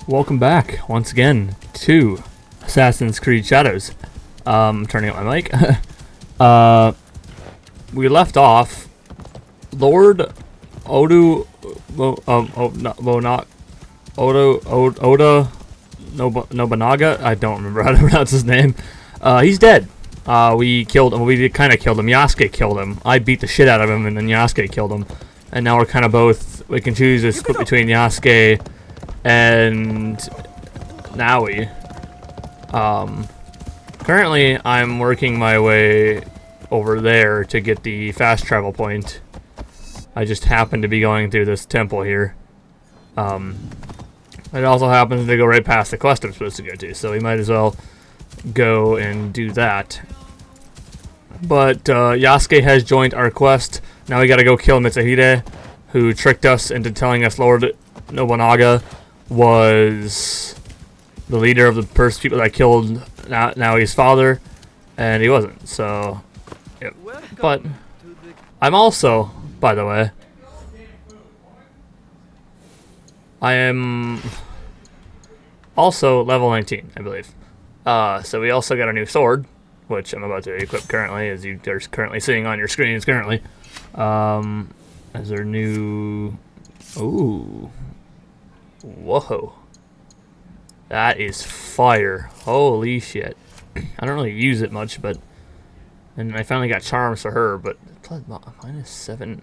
Welcome back once again to Assassin's Creed Shadows. Turning up my mic. We left off. Lord Odu, Oda Nobunaga. I don't remember how to pronounce his name. He's dead. We killed him. We kind of killed him. Yasuke killed him. I beat the shit out of him, and then Yasuke killed him. And now we're kind of both. We can choose to split between Yasuke and Naui. Currently, I'm working my way over there to get the fast travel point. I just happen to be going through this temple here. It also happens to go right past the quest I'm supposed to go to, so we might as well go and do that. But Yasuke has joined our quest. Now we gotta go kill Mitsuhide, who tricked us into telling us Lord Nobunaga was the leader of the first people that killed Naui's father, and he wasn't. So, yep. But I'm also, by the way, I am also level 19, I believe. So we also got a new sword, which I'm about to equip currently, as you are currently seeing on your screens currently. As our new... Ooh. Whoa. That is fire. Holy shit. I don't really use it much, but... And I finally got charms for her, but... Minus 7...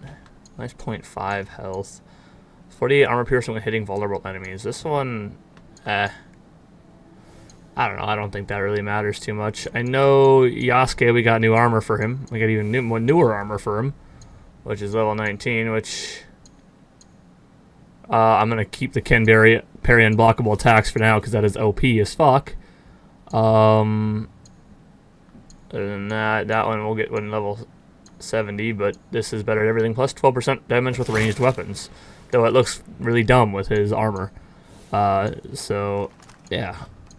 Minus 0.5 health. 48 armor piercing when hitting vulnerable enemies. This one... I don't know. I don't think that really matters too much. I know Yasuke, we got new armor for him. We got even newer armor for him, which is level 19, which... I'm going to keep the Ken parry unblockable attacks for now, because that is OP as fuck. Other than that one we'll get when level 70, but this is better at everything. Plus 12% damage with ranged weapons. Though it looks really dumb with his armor. So, yeah.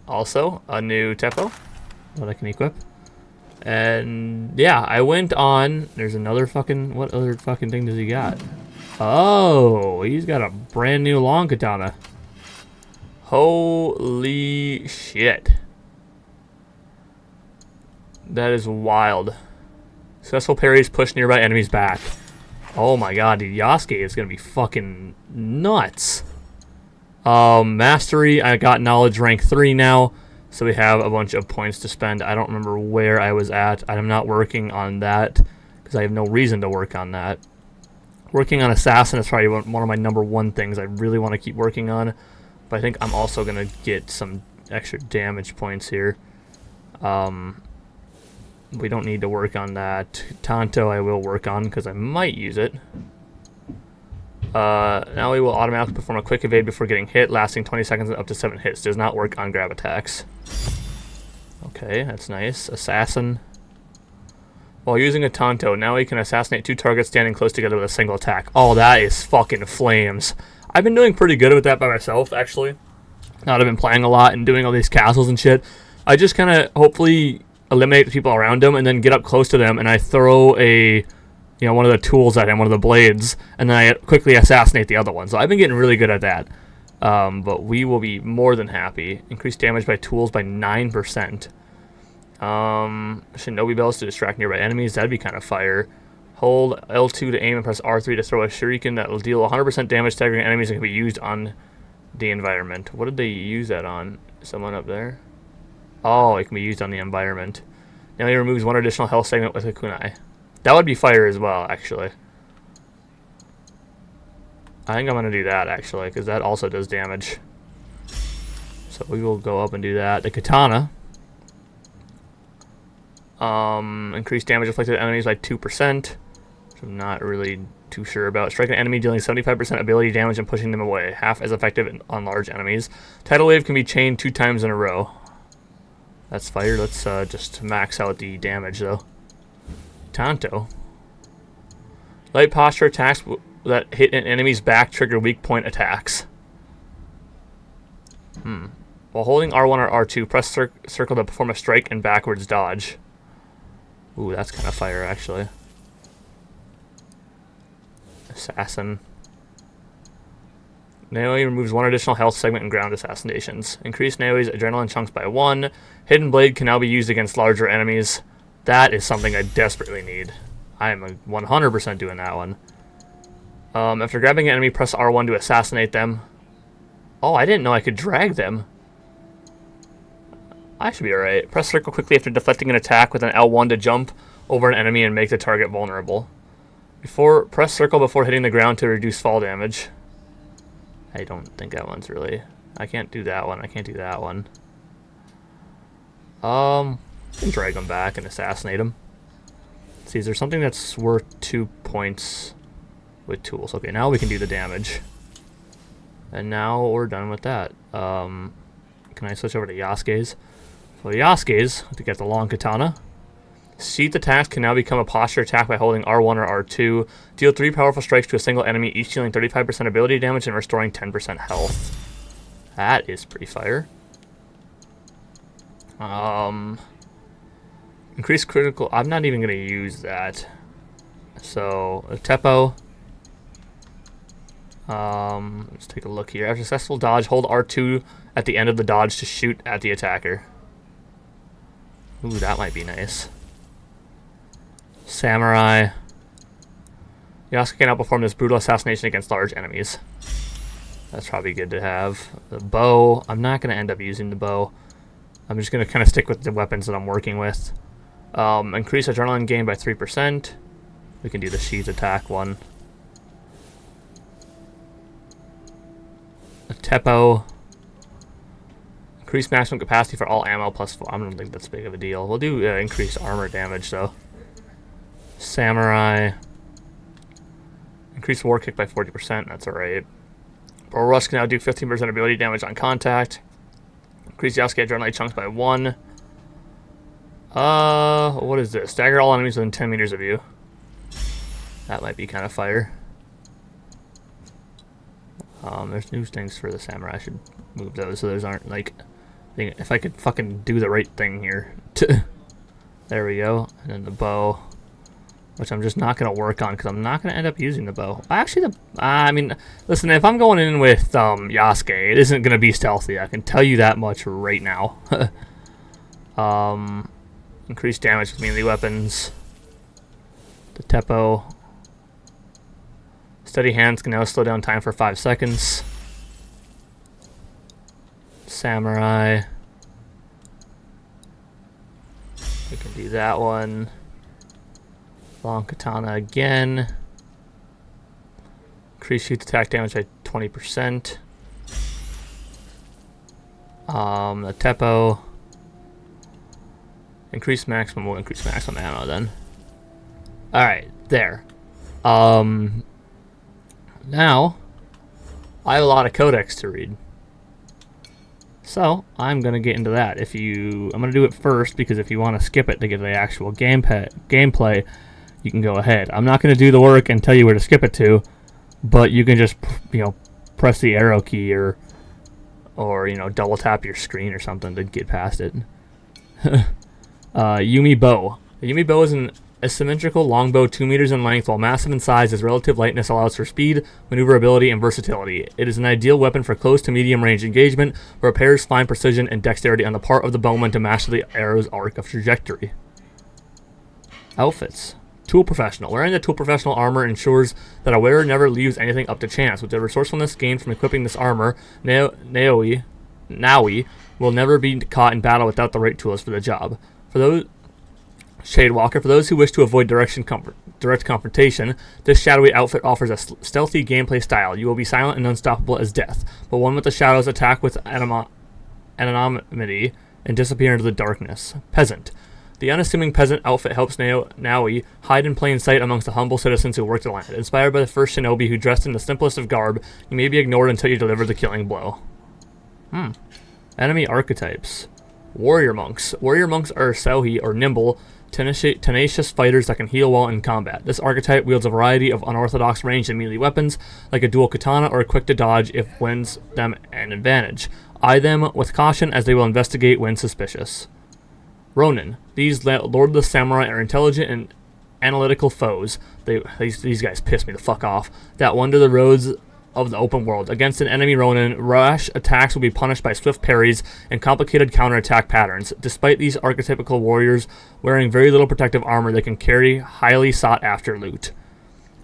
Also, a new Teppo that I can equip. And, yeah, I went on... There's another fucking... What other fucking thing does he got? Oh, he's got a brand new long katana. Holy shit. That is wild. Successful parries push nearby enemies back. Oh my god, dude, Yasuke is gonna be fucking nuts. Mastery, I got knowledge rank 3 now, so we have a bunch of points to spend. I don't remember where I was at. I'm not working on that, because I have no reason to work on that. Working on Assassin is probably one of my #1 things I really want to keep working on. But I think I'm also going to get some extra damage points here. We don't need to work on that. Tanto I will work on because I might use it. Now we will automatically perform a quick evade before getting hit, lasting 20 seconds and up to 7 hits. Does not work on grab attacks. Okay, that's nice. Assassin. While using a Tanto, now we can assassinate 2 targets standing close together with a single attack. Oh, that is fucking flames. I've been doing pretty good with that by myself, actually. Now that I've been playing a lot and doing all these castles and shit, I just kind of hopefully eliminate the people around them and then get up close to them and I throw one of the tools at him, one of the blades, and then I quickly assassinate the other one. So I've been getting really good at that. But we will be more than happy. Increase damage by tools by 9%. Shinobi bells to distract nearby enemies. That'd be kind of fire. Hold L2 to aim and press R3 to throw a shuriken that will deal 100% damage to targeting enemies and can be used on the environment. What did they use that on? Someone up there? Oh, it can be used on the environment. Now he removes 1 additional health segment with a kunai. That would be fire as well, actually. I think I'm going to do that, actually, because that also does damage. So we will go up and do that. The katana. Increase damage inflicted on enemies by 2%. Which I'm not really too sure about. Strike an enemy dealing 75% ability damage and pushing them away. Half as effective on large enemies. Tidal wave can be chained 2 times in a row. That's fire. Let's just max out the damage, though. Tanto. Light posture attacks that hit an enemy's back trigger weak point attacks. While holding R1 or R2, press circle to perform a strike and backwards dodge. Ooh, that's kind of fire, actually. Assassin. Naoi removes 1 additional health segment in ground assassinations. Increase Naoi's adrenaline chunks by 1. Hidden Blade can now be used against larger enemies. That is something I desperately need. I am 100% doing that one. After grabbing an enemy, press R1 to assassinate them. Oh, I didn't know I could drag them. I should be alright. Press circle quickly after deflecting an attack with an L1 to jump over an enemy and make the target vulnerable. Press circle before hitting the ground to reduce fall damage. I don't think that one's really... I can't do that one. I can't do that one. I can drag them back and assassinate them. See, is there something that's worth 2 points with tools? Okay, now we can do the damage. And now we're done with that. Can I switch over to Yasuke's? So Yasuke's, to get the long katana. Sheath attacks can now become a posture attack by holding R1 or R2. Deal 3 powerful strikes to a single enemy, each dealing 35% ability damage and restoring 10% health. That is pretty fire. Increase critical... I'm not even going to use that. So, a Teppo. Let's take a look here. After successful dodge, hold R2 at the end of the dodge to shoot at the attacker. Ooh, that might be nice. Samurai. Yasuke can outperform this brutal assassination against large enemies. That's probably good to have. The bow. I'm not going to end up using the bow. I'm just going to kind of stick with the weapons that I'm working with. Increase adrenaline gain by 3%. We can do the sheath attack one. A Teppo. Increase maximum capacity for all ammo plus 4. I don't think that's big of a deal. We'll do increased armor damage though. Samurai. Increase war kick by 40%. That's alright. Bull Rush can now do 15% ability damage on contact. Increase Yasuke adrenaline chunks by 1. What is this? Stagger all enemies within 10 meters of you. That might be kind of fire. There's new things for the samurai. I should move those so those aren't like... If I could fucking do the right thing here. There we go. And then the bow. Which I'm just not going to work on because I'm not going to end up using the bow. Actually, I mean, listen, if I'm going in with Yasuke, it isn't going to be stealthy. I can tell you that much right now. Increased damage with melee weapons. The Teppo. Steady hands can now slow down time for 5 seconds. Samurai. We can do that one. Long katana again. Increase sheath attack damage by 20%. The Teppo. Increase maximum. We'll increase maximum ammo then. Alright, there. Now, I have a lot of codex to read. So, I'm going to get into that. I'm going to do it first, because if you want to skip it to get the actual gameplay, you can go ahead. I'm not going to do the work and tell you where to skip it to, but you can just, press the arrow key or double tap your screen or something to get past it. Yumi Bow. The Yumi Bow is an asymmetrical longbow 2 meters in length. While massive in size, its relative lightness allows for speed, maneuverability, and versatility. It is an ideal weapon for close to medium range engagement, where it pairs fine precision and dexterity on the part of the bowman to master the arrow's arc of trajectory. Outfits. Tool Professional. Wearing the Tool Professional armor ensures that a wearer never leaves anything up to chance. With the resourcefulness gained from equipping this armor, Naoi will never be caught in battle without the right tools for the job. For those who wish to avoid direct confrontation, this shadowy outfit offers a stealthy gameplay style. You will be silent and unstoppable as death, but one with the shadows attack with anonymity and disappear into the darkness. Peasant. The unassuming peasant outfit helps Naoi hide in plain sight amongst the humble citizens who work the land. Inspired by the first shinobi who dressed in the simplest of garb, you may be ignored until you deliver the killing blow. Enemy archetypes. Warrior monks. Warrior monks are Sohi, or nimble, tenacious fighters that can heal while in combat. This archetype wields a variety of unorthodox ranged and melee weapons, like a dual katana or a quick to dodge if wins them an advantage. Eye them with caution as they will investigate when suspicious. Ronin. These lordless samurai are intelligent and analytical foes. These guys piss me the fuck off. That wander the roads of the open world. Against an enemy Ronin, rash attacks will be punished by swift parries and complicated counterattack patterns. Despite these archetypical warriors wearing very little protective armor, they can carry highly sought-after loot.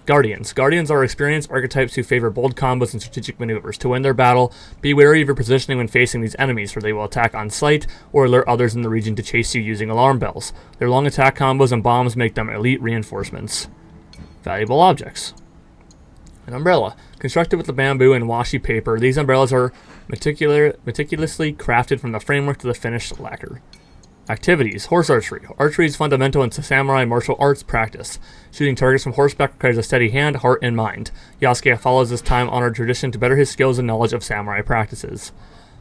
Guardians. Guardians are experienced archetypes who favor bold combos and strategic maneuvers. To win their battle, be wary of your positioning when facing these enemies, for they will attack on sight or alert others in the region to chase you using alarm bells. Their long attack combos and bombs make them elite reinforcements. Valuable objects. An umbrella. Constructed with the bamboo and washi paper, these umbrellas are meticulously crafted from the framework to the finished lacquer. Activities. Horse archery. Archery is fundamental in samurai martial arts practice. Shooting targets from horseback requires a steady hand, heart, and mind. Yasuke follows this time-honored tradition to better his skills and knowledge of samurai practices.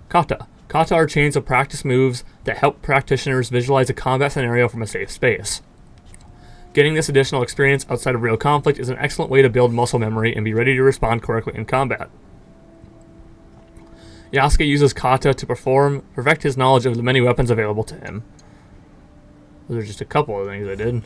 Kata. Kata are chains of practice moves that help practitioners visualize a combat scenario from a safe space. Getting this additional experience outside of real conflict is an excellent way to build muscle memory and be ready to respond correctly in combat. Yasuke uses kata to perfect his knowledge of the many weapons available to him. Those are just a couple of things I did.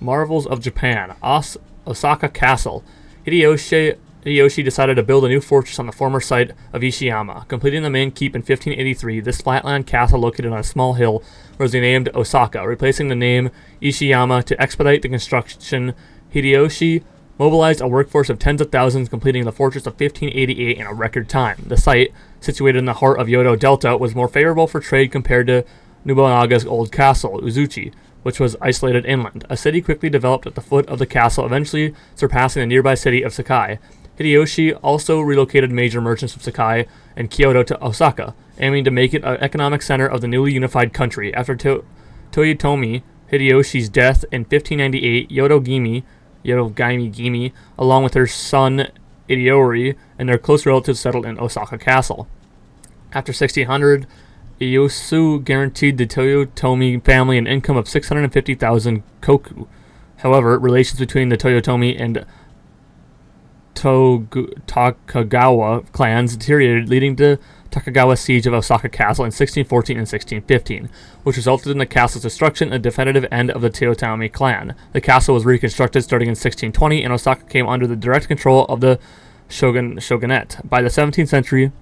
Marvels of Japan. Osaka Castle. Hideyoshi decided to build a new fortress on the former site of Ishiyama. Completing the main keep in 1583, this flatland castle located on a small hill was renamed Osaka, replacing the name Ishiyama. To expedite the construction, Hideyoshi mobilized a workforce of tens of thousands, completing the fortress of 1588 in a record time. The site, situated in the heart of Yodo Delta, was more favorable for trade compared to Nobunaga's old castle, Uzuchi, which was isolated inland. A city quickly developed at the foot of the castle, eventually surpassing the nearby city of Sakai. Hideyoshi also relocated major merchants from Sakai and Kyoto to Osaka, aiming to make it an economic center of the newly unified country. After Toyotomi Hideyoshi's death in 1598, Yodogaimi, along with her son Ideori and their close relatives, settled in Osaka Castle. After 1600, Ieyasu guaranteed the Toyotomi family an income of 650,000 koku. However, relations between the Toyotomi and Takagawa clans deteriorated, leading to Takagawa's siege of Osaka Castle in 1614 and 1615, which resulted in the castle's destruction and definitive end of the Toyotomi clan. The castle was reconstructed starting in 1620, and Osaka came under the direct control of the shogunate. By the 17th century,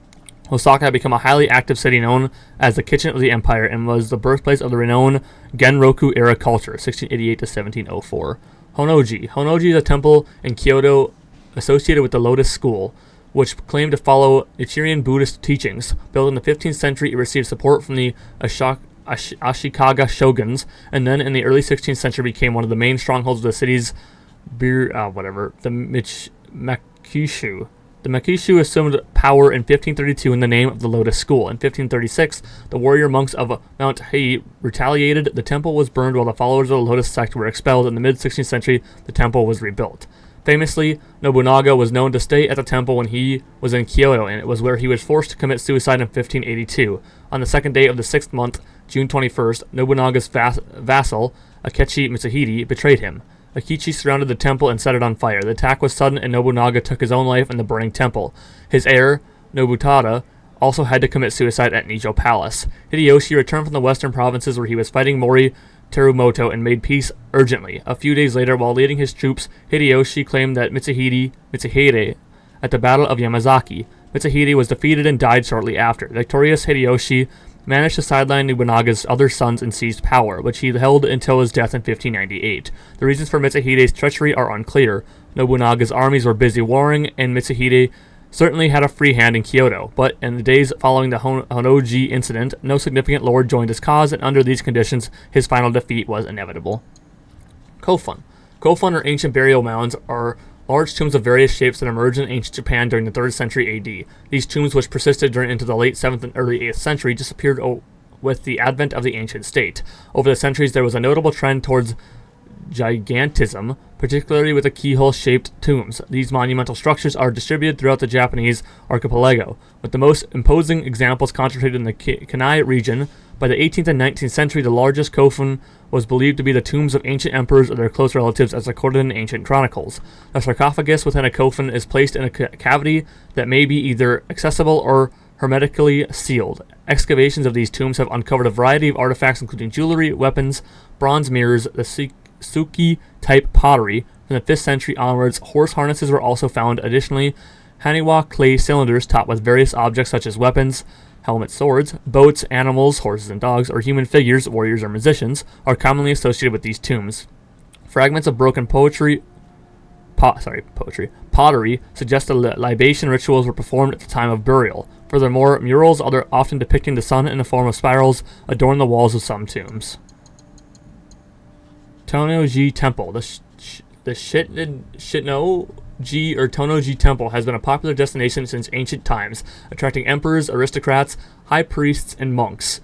Osaka had become a highly active city known as the Kitchen of the Empire and was the birthplace of the renowned Genroku-era culture, 1688 to 1704. Honnoji. Honnoji is a temple in Kyoto associated with the Lotus School, which claimed to follow Nichiren Buddhist teachings. Built in the 15th century, it received support from the Ashikaga shoguns, and then in the early 16th century became one of the main strongholds of the city's Makishu. The Makishu assumed power in 1532 in the name of the Lotus School. In 1536, the warrior monks of Mount Hei retaliated. The temple was burned while the followers of the Lotus sect were expelled. In the mid-16th century, the temple was rebuilt. Famously, Nobunaga was known to stay at the temple when he was in Kyoto, and it was where he was forced to commit suicide in 1582. On the second day of the 6th month, June 21st, Nobunaga's vassal, Akechi Mitsuhide, betrayed him. Akechi surrounded the temple and set it on fire. The attack was sudden, and Nobunaga took his own life in the burning temple. His heir, Nobutada, also had to commit suicide at Nijo Palace. Hideyoshi returned from the western provinces where he was fighting Mori Terumoto and made peace urgently. A few days later, while leading his troops, Hideyoshi claimed that Mitsuhide at the Battle of Yamazaki. Mitsuhide was defeated and died shortly after. Victorious Hideyoshi managed to sideline Nobunaga's other sons and seized power, which he held until his death in 1598. The reasons for Mitsuhide's treachery are unclear. Nobunaga's armies were busy warring, and Mitsuhide certainly had a free hand in Kyoto, but in the days following the Honnoji incident, no significant lord joined his cause, and under these conditions, his final defeat was inevitable. Kofun. Kofun, or ancient burial mounds, are large tombs of various shapes that emerged in ancient Japan during the 3rd century AD. These tombs, which persisted into the late 7th and early 8th century, disappeared with the advent of the ancient state. Over the centuries, there was a notable trend towards gigantism, particularly with the keyhole-shaped tombs. These monumental structures are distributed throughout the Japanese archipelago, with the most imposing examples concentrated in the Kanai region. By the 18th and 19th century, the largest kofun was believed to be the tombs of ancient emperors or their close relatives, as recorded in ancient chronicles. The sarcophagus within a kofun is placed in a cavity that may be either accessible or hermetically sealed. Excavations of these tombs have uncovered a variety of artifacts, including jewelry, weapons, bronze mirrors, the Suki-type pottery. From the 5th century onwards, horse harnesses were also found. Additionally, Haniwa clay cylinders topped with various objects such as weapons, helmets, swords, boats, animals, horses and dogs, or human figures, warriors or musicians, are commonly associated with these tombs. Fragments of broken pottery suggest that libation rituals were performed at the time of burial. Furthermore, murals, often depicting the sun in the form of spirals, adorn the walls of some tombs. Tonoji Temple. The Shitno-ji or Tonoji Temple has been a popular destination since ancient times, attracting emperors, aristocrats, high priests, and monks.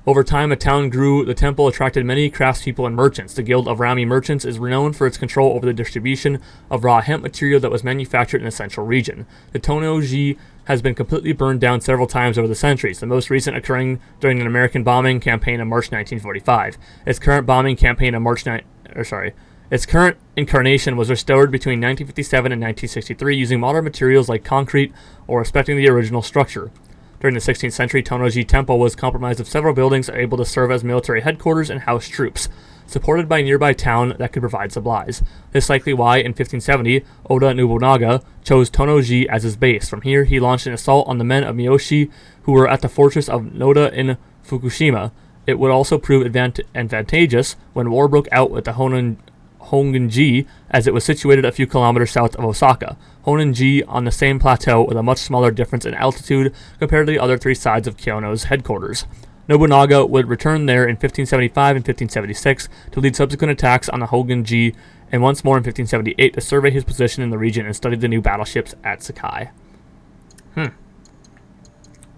Over time, a town grew. The temple attracted many craftspeople and merchants. The Guild of Rami Merchants is renowned for its control over the distribution of raw hemp material that was manufactured in the central region. The Tonoji has been completely burned down several times over the centuries, the most recent occurring during an American bombing campaign in March 1945. Its current incarnation was restored between 1957 and 1963 using modern materials like concrete or respecting the original structure. During the 16th century, Tonoji Temple was comprised of several buildings able to serve as military headquarters and house troops, supported by a nearby town that could provide supplies. This is likely why, in 1570, Oda Nobunaga chose Tonoji as his base. From here, he launched an assault on the men of Miyoshi who were at the fortress of Noda in Fukushima. It would also prove advantageous when war broke out with the Honganji, as it was situated a few kilometers south of Osaka. Honganji on the same plateau with a much smaller difference in altitude compared to the other three sides of Kyono's headquarters. Nobunaga would return there in 1575 and 1576 to lead subsequent attacks on the Honganji, and once more in 1578 to survey his position in the region and study the new battleships at Sakai.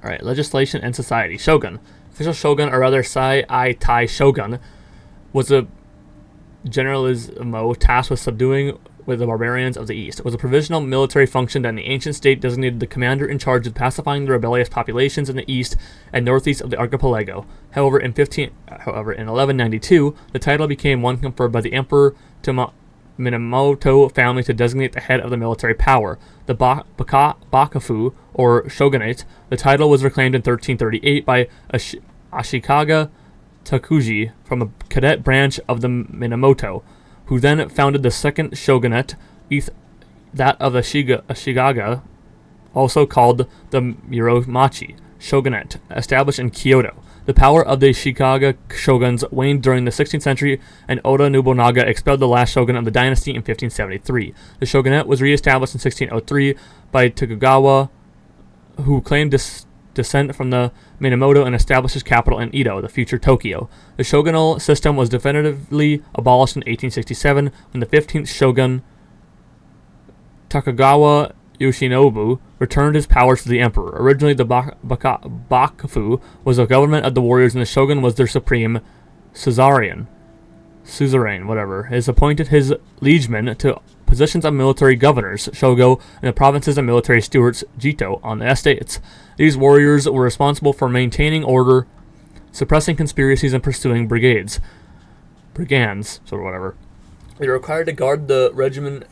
Alright, legislation and society. Shogun. Official shogun, or rather Sai-ai-tai shogun, was a generalissimo tasked with subduing with the barbarians of the East. It was a provisional military function that in the ancient state designated the commander in charge of pacifying the rebellious populations in the east and northeast of the archipelago. However, in 1192, the title became one conferred by the Emperor to Minamoto family to designate the head of the military power, the Bakufu, or shogunate. The title was reclaimed in 1338 by Ashikaga Takuji from a cadet branch of the Minamoto, who then founded the second shogunate, that of the Shigaga, also called the Muromachi shogunate, established in Kyoto. The power of the Shigaga shoguns waned during the 16th century, and Oda Nobunaga expelled the last shogun of the dynasty in 1573. The shogunate was re-established in 1603 by Tokugawa, who claimed descent from the Minamoto and established his capital in Edo, the future Tokyo. The shogunal system was definitively abolished in 1867 when the 15th shogun, Tokugawa Yoshinobu, returned his powers to the emperor. Originally, the Bakufu was the government of the warriors, and the shogun was their supreme suzerain, has appointed his liegemen to positions of military governors, shogo, in the provinces and military stewards, jito, on the estates. These warriors were responsible for maintaining order, suppressing conspiracies, and pursuing brigands, sort of whatever. They were required to guard the regimen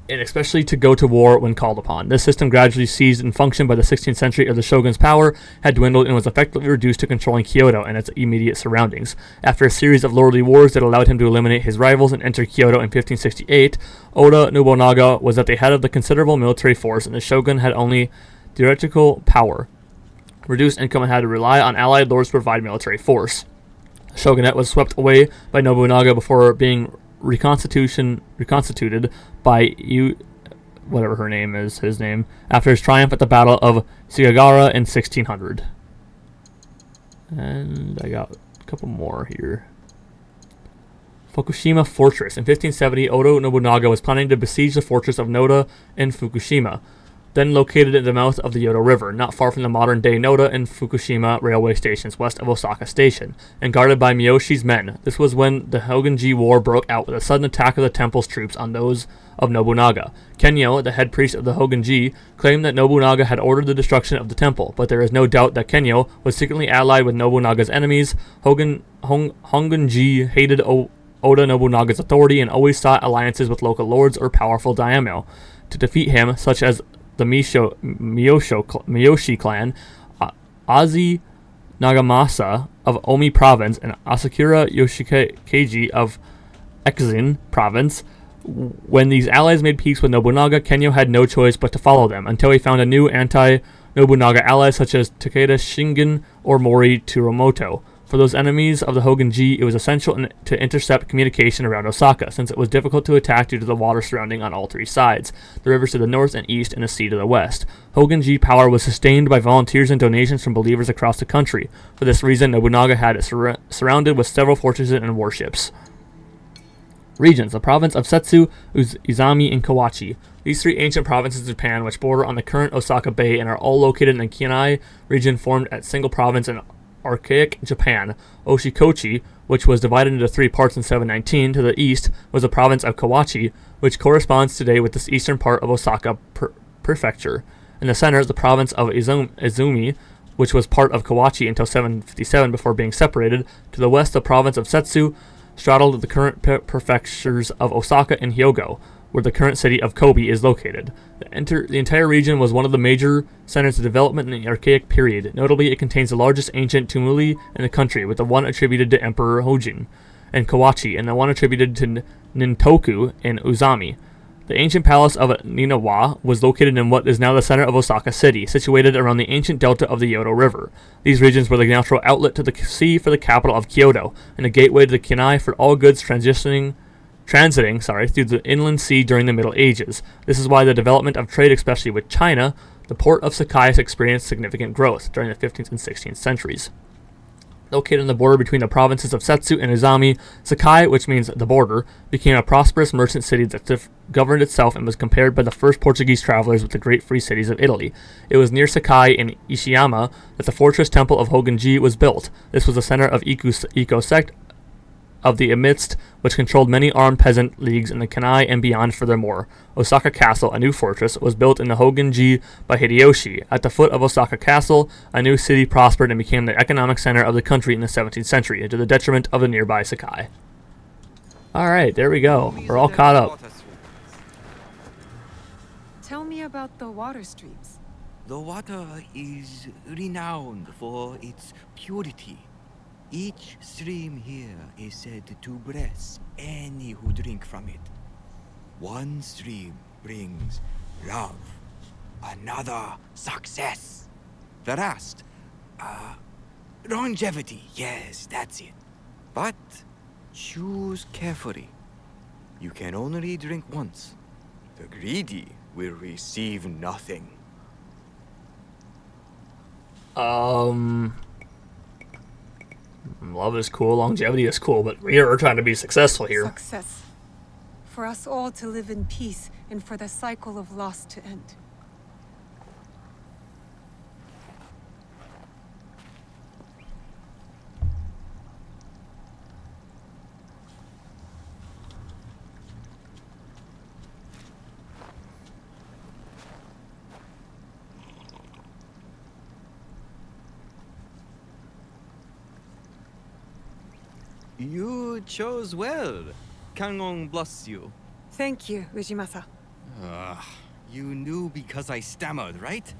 and especially to go to war when called upon. This system gradually ceased in function by the 16th century as the shogun's power had dwindled and was effectively reduced to controlling Kyoto and its immediate surroundings. After a series of lordly wars that allowed him to eliminate his rivals and enter Kyoto in 1568, Oda Nobunaga was at the head of the considerable military force, and the shogun had only theoretical power. Reduced income and had to rely on allied lords to provide military force. The shogunate was swept away by Nobunaga before being reconstituted by whatever her name is, his name, after his triumph at the Battle of Shigagara in 1600. And I got a couple more here. Fukushima Fortress. In 1570, Oda Nobunaga was planning to besiege the fortress of Noda in Fukushima, then located at the mouth of the Yodo River, not far from the modern-day Noda and Fukushima railway stations west of Osaka Station, and guarded by Miyoshi's men. This was when the Honganji War broke out with a sudden attack of the temple's troops on those of Nobunaga. Kenyo, the head priest of the Honganji, claimed that Nobunaga had ordered the destruction of the temple, but there is no doubt that Kenyo was secretly allied with Nobunaga's enemies. Honganji hated Oda Nobunaga's authority and always sought alliances with local lords or powerful daimyo to defeat him, such as the Miyoshi clan, Azi Nagamasa of Omi province, and Asakura Yoshikeiji of Ekizin province. When these allies made peace with Nobunaga, Kenyo had no choice but to follow them, until he found a new anti-Nobunaga ally such as Takeda Shingen or Mori Tsurumoto. For those enemies of the Hogenji, it was essential to intercept communication around Osaka, since it was difficult to attack due to the water surrounding on all three sides, the rivers to the north and east, and the sea to the west. Hogenji power was sustained by volunteers and donations from believers across the country. For this reason, Nobunaga had it surrounded with several fortresses and warships. Regions: the province of Setsu, Izami, and Kawachi. These three ancient provinces of Japan, which border on the current Osaka Bay and are all located in the Kinai region, formed a single province in archaic Japan. Oshikochi, which was divided into three parts in 719, to the east was the province of Kawachi, which corresponds today with the eastern part of Osaka Prefecture. In the center is the province of Izumi, which was part of Kawachi until 757 before being separated. To the west, the province of Setsu straddled the current prefectures of Osaka and Hyogo, where the current city of Kobe is located. The entire region was one of the major centers of development in the archaic period. Notably, it contains the largest ancient tumuli in the country, with the one attributed to Emperor Hojin in Kawachi, and the one attributed to Nintoku in Uzami. The ancient palace of Ninawa was located in what is now the center of Osaka City, situated around the ancient delta of the Yodo River. These regions were the natural outlet to the sea for the capital of Kyoto, and a gateway to the Kinai for all goods transiting through the inland sea during the Middle Ages. This is why the development of trade, especially with China, the port of Sakai experienced significant growth during the 15th and 16th centuries. Located on the border between the provinces of Setsu and Izami, Sakai, which means the border, became a prosperous merchant city that governed itself and was compared by the first Portuguese travelers with the great free cities of Italy. It was near Sakai in Ishiyama that the fortress temple of Hogenji was built. This was the center of Iko sect of the amidst, which controlled many armed peasant leagues in the Kanai and beyond. Furthermore, Osaka Castle, a new fortress, was built in the Hogenji by Hideyoshi. At the foot of Osaka Castle, a new city prospered and became the economic center of the country in the 17th century, to the detriment of the nearby Sakai. Alright, there we go. We're all caught up. Tell me about the water streams. The water is renowned for its purity. Each stream here is said to bless any who drink from it. One stream brings love, another success, the rest, longevity. Yes, that's it. But choose carefully. You can only drink once. The greedy will receive nothing. Love is cool, longevity is cool, but we are trying to be successful here. Success. For us all to live in peace and for the cycle of loss to end. You chose well. Kangon bless you. Thank you, Ujimasa. You knew because I stammered, right?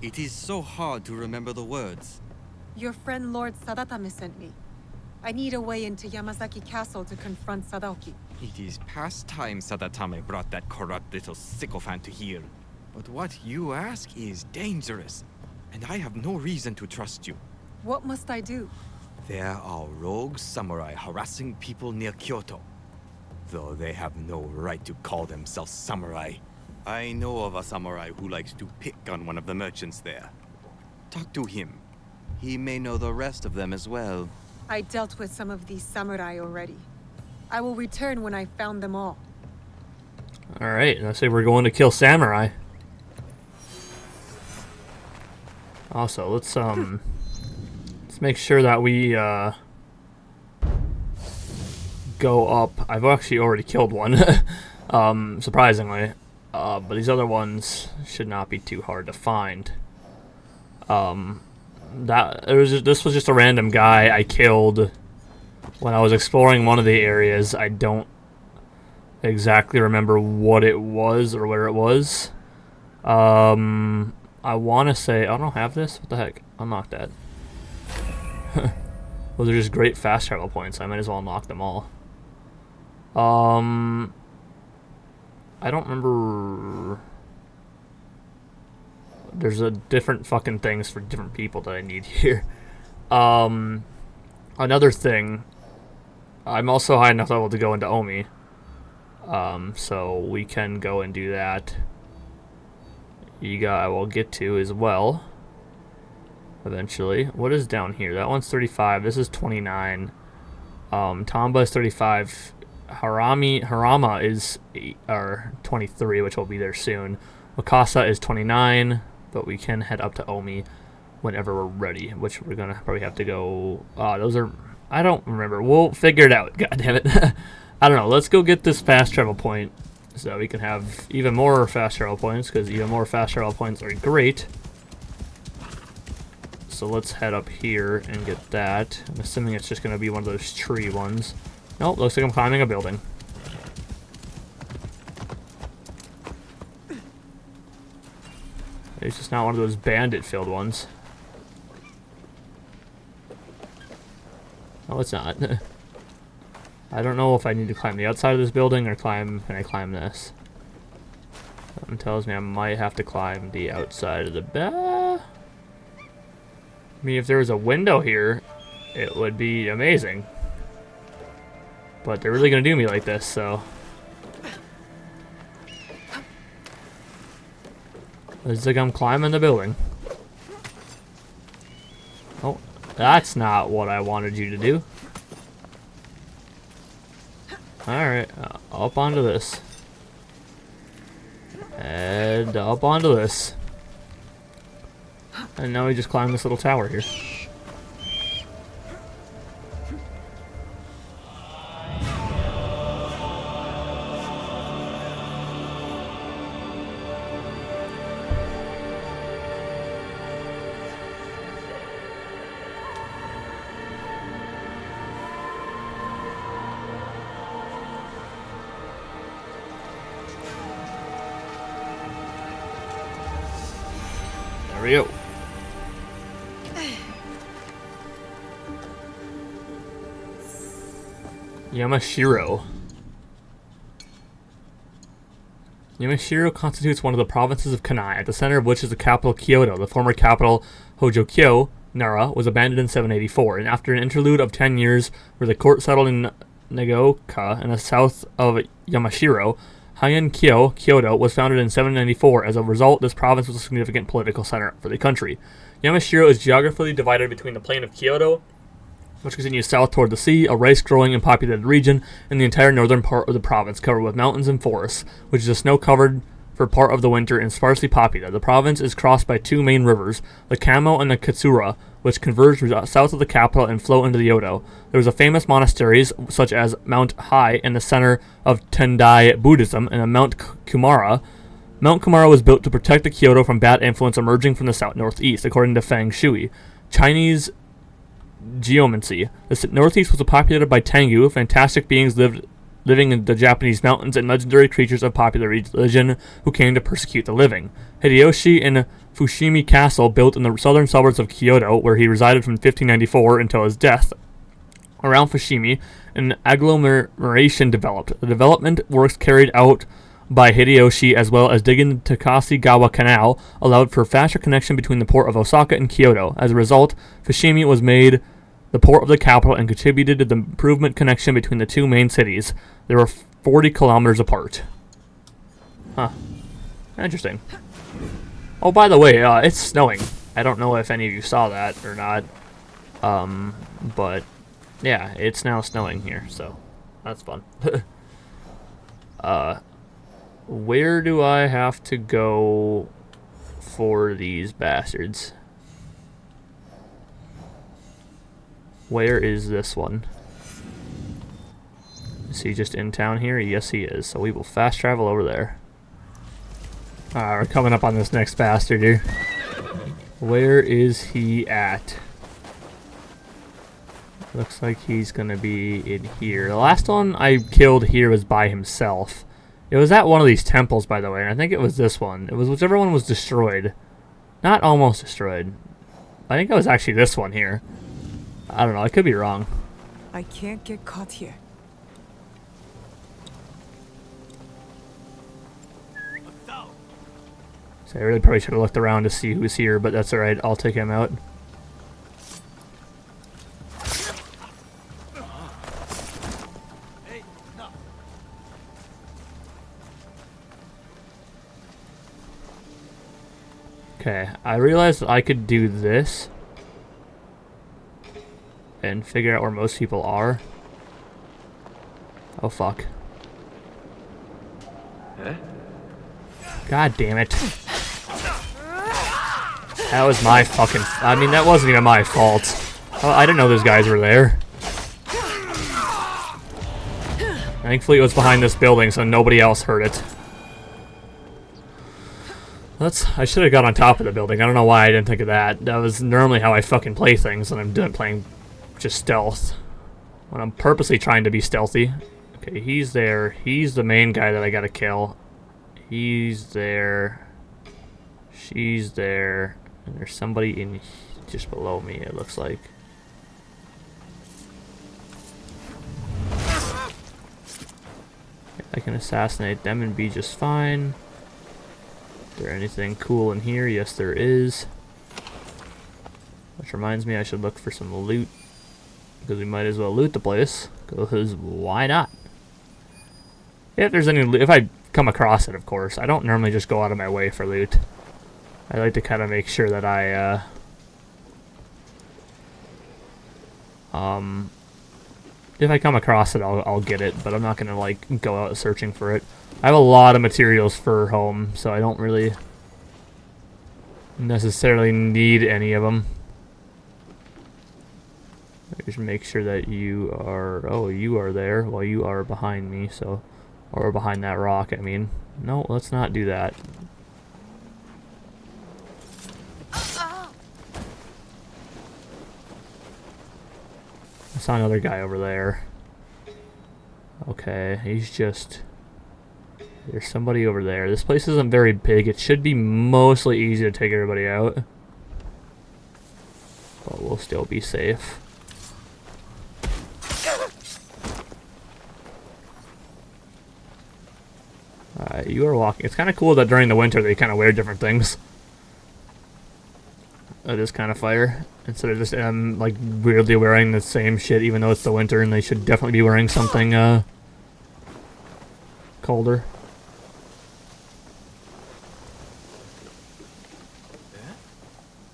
It is so hard to remember the words. Your friend Lord Sadatame sent me. I need a way into Yamazaki Castle to confront Sadaoki. It is past time Sadatame brought that corrupt little sycophant to here. But what you ask is dangerous, and I have no reason to trust you. What must I do? There are rogue samurai harassing people near Kyoto. Though they have no right to call themselves samurai. I know of a samurai who likes to pick on one of the merchants there. Talk to him. He may know the rest of them as well. I dealt with some of these samurai already. I will return when I found them all. Alright, let's say we're going to kill samurai. Also, let's make sure that we go up. I've actually already killed one, surprisingly. But these other ones should not be too hard to find. This was just a random guy I killed when I was exploring one of the areas. I don't exactly remember what it was or where it was. I want to say I don't have this. What the heck? Unlock that. Those are just great fast travel points. I might as well unlock them all. I don't remember. There's a different fucking things for different people that I need here. Another thing. I'm also high enough level to go into Omi. So we can go and do that. Yiga I will get to as well. Eventually. What is down here? That one's 35. This is 29. Tamba is 35. Harama is 23, which will be there soon. Wakasa is 29, but we can head up to Omi whenever we're ready, which we're gonna probably have to go. Those are. I don't remember. We'll figure it out. God damn it. I don't know. Let's go get this fast travel point so we can have even more fast travel points, because even more fast travel points are great. So let's head up here and get that. I'm assuming it's just going to be one of those tree ones. Nope, looks like I'm climbing a building. It's just not one of those bandit-filled ones. No, it's not. I don't know if I need to climb the outside of this building or can I climb this? Something tells me I might have to climb the outside of the I mean, if there was a window here, it would be amazing. But they're really gonna do me like this, so. Looks like I'm climbing the building. Oh, that's not what I wanted you to do. Alright, up onto this. And up onto this. And now we just climb this little tower here. There we go. Yamashiro. Yamashiro constitutes one of the provinces of Kanai, at the center of which is the capital Kyoto. The former capital, Hojokyo, Nara, was abandoned in 784, and after an interlude of 10 years where the court settled in Nagaoka in the south of Yamashiro, Heian-kyo, Kyoto, was founded in 794. As a result, this province was a significant political center for the country. Yamashiro is geographically divided between the plain of Kyoto, which continues south toward the sea, a rice-growing and populated region, and the entire northern part of the province, covered with mountains and forests, which is a snow-covered for part of the winter and sparsely populated. The province is crossed by two main rivers, the Kamo and the Katsura, which converge south of the capital and flow into the Yodo. There was a famous monasteries, such as Mount Hai in the center of Tendai Buddhism, and Mount Kumara. Mount Kumara was built to protect the Kyoto from bad influence emerging from the south-northeast, according to Feng Shui. Chinese geomancy. The northeast was populated by Tengu, fantastic beings living in the Japanese mountains, and legendary creatures of popular religion who came to persecute the living. Hideyoshi in Fushimi Castle, built in the southern suburbs of Kyoto, where he resided from 1594 until his death. Around Fushimi, an agglomeration developed. The development works carried out by Hideyoshi, as well as digging the Takashigawa Canal, allowed for faster connection between the port of Osaka and Kyoto. As a result, Fushimi was made the port of the capital and contributed to the improvement connection between the two main cities. They were 40 kilometers apart. Huh. Interesting. Oh, by the way, it's snowing. I don't know if any of you saw that or not. But yeah, it's now snowing here, so that's fun. Where do I have to go for these bastards? Where is this one? Is he just in town here? Yes, he is. So we will fast travel over there. We're coming up on this next bastard here. Where is he at? Looks like he's gonna be in here. The last one I killed here was by himself. It was at one of these temples, by the way, and I think it was this one. It was whichever one was destroyed. Not almost destroyed. I think it was actually this one here. I don't know, I could be wrong. I can't get caught here. So I really probably should have looked around to see who's here, but that's alright. I'll take him out. Okay, I realized that I could do this and figure out where most people are. Oh fuck. Huh? God damn it. That was my fucking... I mean, that wasn't even my fault. Oh, I didn't know those guys were there. Thankfully it was behind this building so nobody else heard it. I should have got on top of the building. I don't know why I didn't think of that. That was normally how I fucking play things when I'm playing just stealth. When I'm purposely trying to be stealthy. Okay, he's there. He's the main guy that I gotta kill. He's there. She's there. And there's somebody in just below me, it looks like. I can assassinate them and be just fine. Is there anything cool in here? Yes, there is. Which reminds me I should look for some loot. Because we might as well loot the place. Because why not? If there's any loot, if I come across it, of course. I don't normally just go out of my way for loot. I like to kind of make sure that I, if I come across it, I'll get it, but I'm not gonna, like, go out searching for it. I have a lot of materials for home, so I don't really necessarily need any of them. Just make sure that you are... Oh, you are there. Well, you are behind me, so... Or behind that rock, I mean. No, let's not do that. I saw another guy over there. Okay, he's just... There's somebody over there. This place isn't very big. It should be mostly easy to take everybody out. But we'll still be safe. Alright, you are walking. It's kind of cool that during the winter they kind of wear different things. It is kind of fire. Instead of just like weirdly wearing the same shit even though it's the winter, and they should definitely be wearing something colder.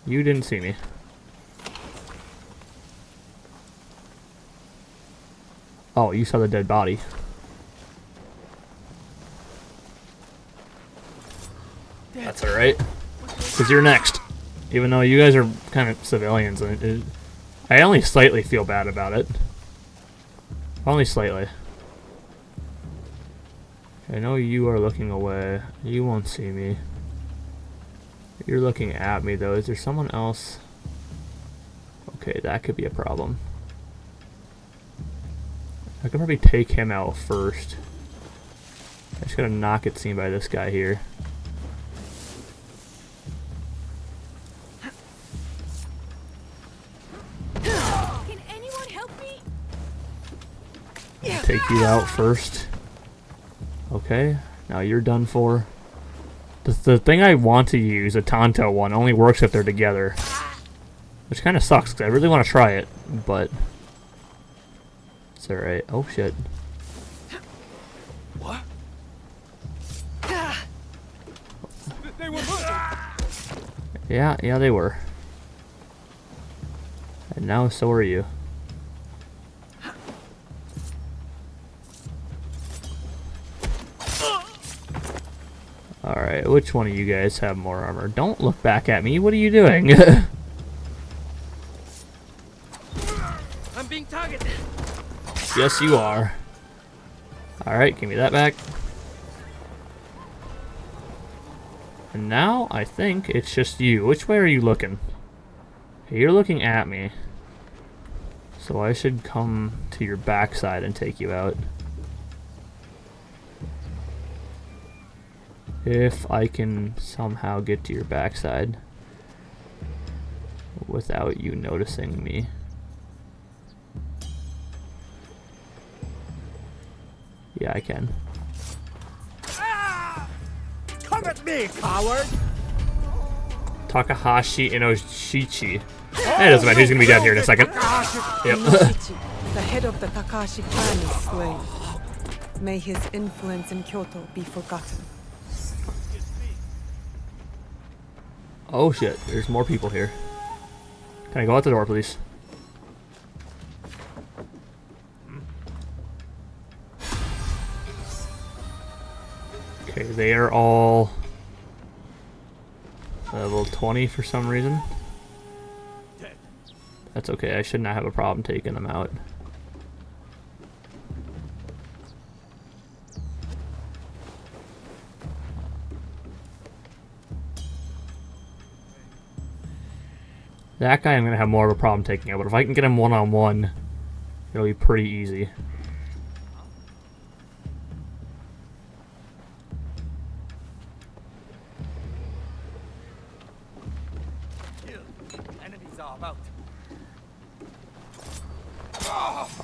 You didn't see me. Oh, you saw the dead body. That's alright. Because you're next. Even though you guys are kind of civilians. I only slightly feel bad about it. Only slightly. I know you are looking away. You won't see me. You're looking at me though. Is there someone else? Okay, that could be a problem. I could probably take him out first. I just gotta not get seen by this guy here. Can anyone help me? Take you out first. Okay, now you're done for. The thing I want to use, a Tonto one, only works if they're together. Which kind of sucks, because I really want to try it, but... It's alright. Oh, shit. What? Yeah, they were. And now so are you. Alright, which one of you guys have more armor? Don't look back at me, what are you doing? I'm being targeted. Yes, you are. Alright, give me that back. And now, I think it's just you. Which way are you looking? You're looking at me. So I should come to your backside and take you out. If I can somehow get to your backside without you noticing me. Yeah, I can. Come at me, coward! Takahashi Inoshichi. It doesn't matter. He's gonna be dead here in a second. Yep. Inoshichi, the head of the Takahashi clan, is slain. May his influence in Kyoto be forgotten. Oh shit, there's more people here. Can I go out the door, please? Okay, they are all level 20 for some reason. That's okay, I should not have a problem taking them out. That guy I'm going to have more of a problem taking out, but if I can get him one-on-one, it'll be pretty easy.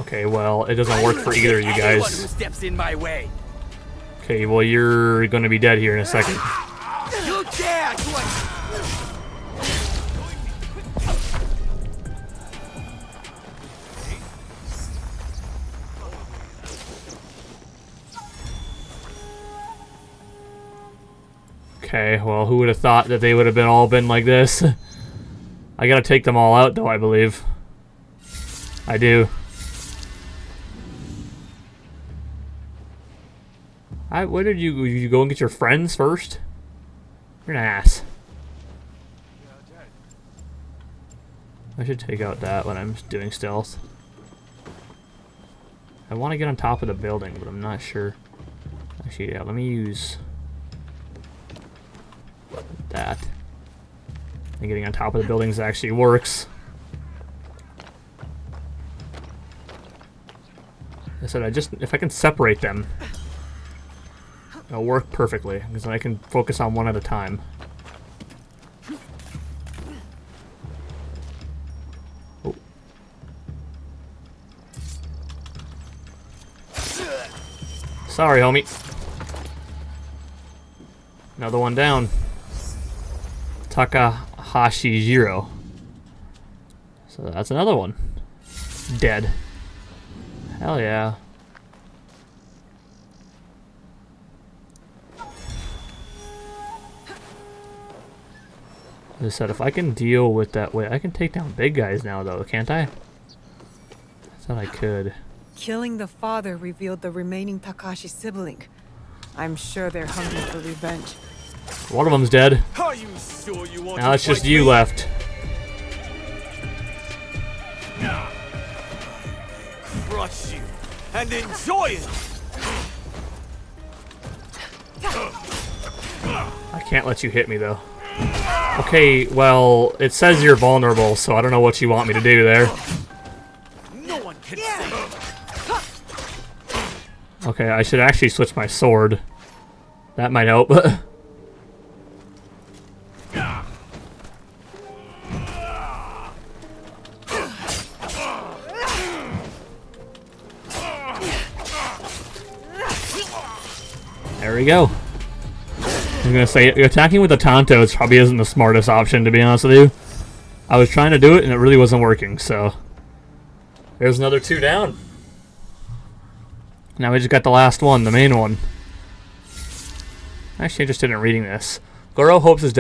Okay, well, it doesn't work for either of you guys. Okay, well, you're going to be dead here in a second. Okay, well, who would have thought that they would have all been like this? I gotta take them all out, though, I believe. I do. Where did you go and get your friends first? You're an ass. I should take out that when I'm doing stealth. I want to get on top of the building, but I'm not sure. Actually, yeah, let me use that. And getting on top of the buildings actually works. I said if I can separate them, it'll work perfectly, because then I can focus on one at a time. Oh. Sorry, homie. Another one down. Takahashi Jiro. So that's another one. Dead. Hell yeah. As I said, if I can deal with that way, I can take down big guys now, though, can't I? I thought I could. Killing the father revealed the remaining Takashi sibling. I'm sure they're hungry for revenge. One of them's dead. Are you sure you want Now it's to just fight you me? left. Crush you and enjoy it. I can't let you hit me, though. Okay, well, it says you're vulnerable, so I don't know what you want me to do there. No one can say. Okay, I should actually switch my sword. That might help. There we go. I was gonna say, attacking with the Tontos probably isn't the smartest option, to be honest with you. I was trying to do it, and it really wasn't working, so... There's another 2 down. Now we just got the last one, the main one. I'm actually interested in reading this. Goro hopes his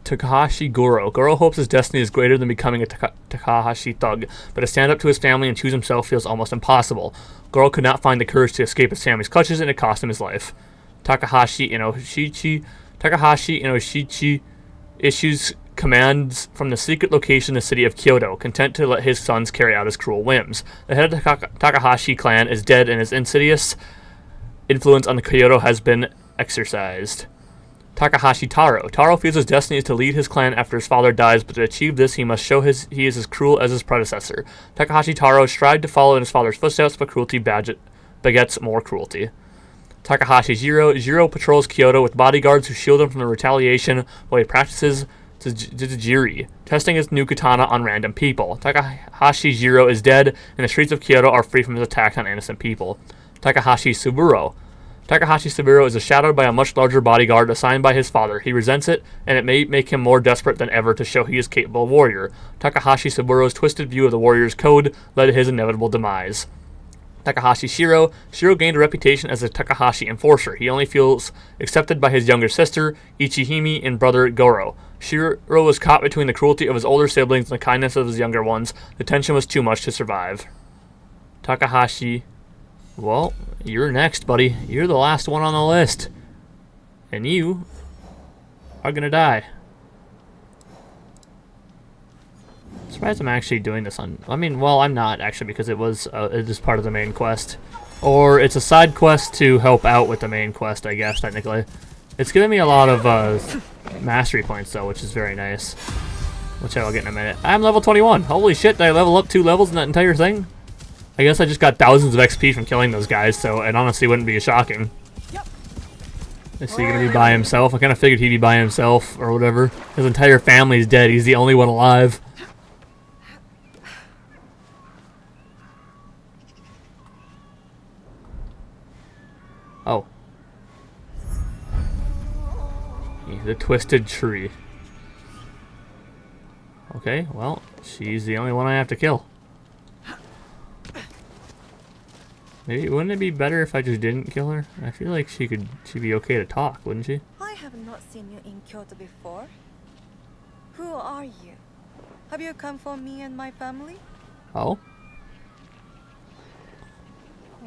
Takahashi Goro. Goro hopes his destiny is greater than becoming a Takahashi thug, but to stand up to his family and choose himself feels almost impossible. Goro could not find the courage to escape his family's clutches, and it cost him his life. Takahashi Inoshichi issues commands from the secret location in the city of Kyoto, content to let his sons carry out his cruel whims. The head of the Takahashi clan is dead, and his insidious influence on the Kyoto has been exercised. Takahashi Taro. Taro feels his destiny is to lead his clan after his father dies, but to achieve this, he must show he is as cruel as his predecessor. Takahashi Taro tried to follow in his father's footsteps, but cruelty begets more cruelty. Takahashi Jiro. Jiro patrols Kyoto with bodyguards who shield him from the retaliation while he practices Jiri, testing his new katana on random people. Takahashi Jiro is dead, and the streets of Kyoto are free from his attacks on innocent people. Takahashi Suburo. Takahashi Saburo is shadowed by a much larger bodyguard assigned by his father. He resents it, and it may make him more desperate than ever to show he is capable of warrior. Takahashi Saburo's twisted view of the warrior's code led to his inevitable demise. Takahashi Shiro. Shiro gained a reputation as a Takahashi enforcer. He only feels accepted by his younger sister, Ichihime, and brother Goro. Shiro was caught between the cruelty of his older siblings and the kindness of his younger ones. The tension was too much to survive. Takahashi. Well, you're next, buddy. You're the last one on the list. And you are gonna die. I'm surprised I'm actually doing this on... I mean, well, I'm not, actually, because it is part of the main quest. Or it's a side quest to help out with the main quest, I guess, technically. It's giving me a lot of mastery points, though, which is very nice. Which I will get in a minute. I'm level 21. Holy shit, did I level up 2 levels in that entire thing? I guess I just got thousands of XP from killing those guys, so it honestly wouldn't be shocking. Is he gonna be by himself? I kind of figured he'd be by himself, or whatever. His entire family's dead. He's the only one alive. Oh. The twisted tree. Okay, well, she's the only one I have to kill. Maybe, wouldn't it be better if I just didn't kill her? I feel like she'd be okay to talk, wouldn't she? I have not seen you in Kyoto before. Who are you? Have you come for me and my family? Oh?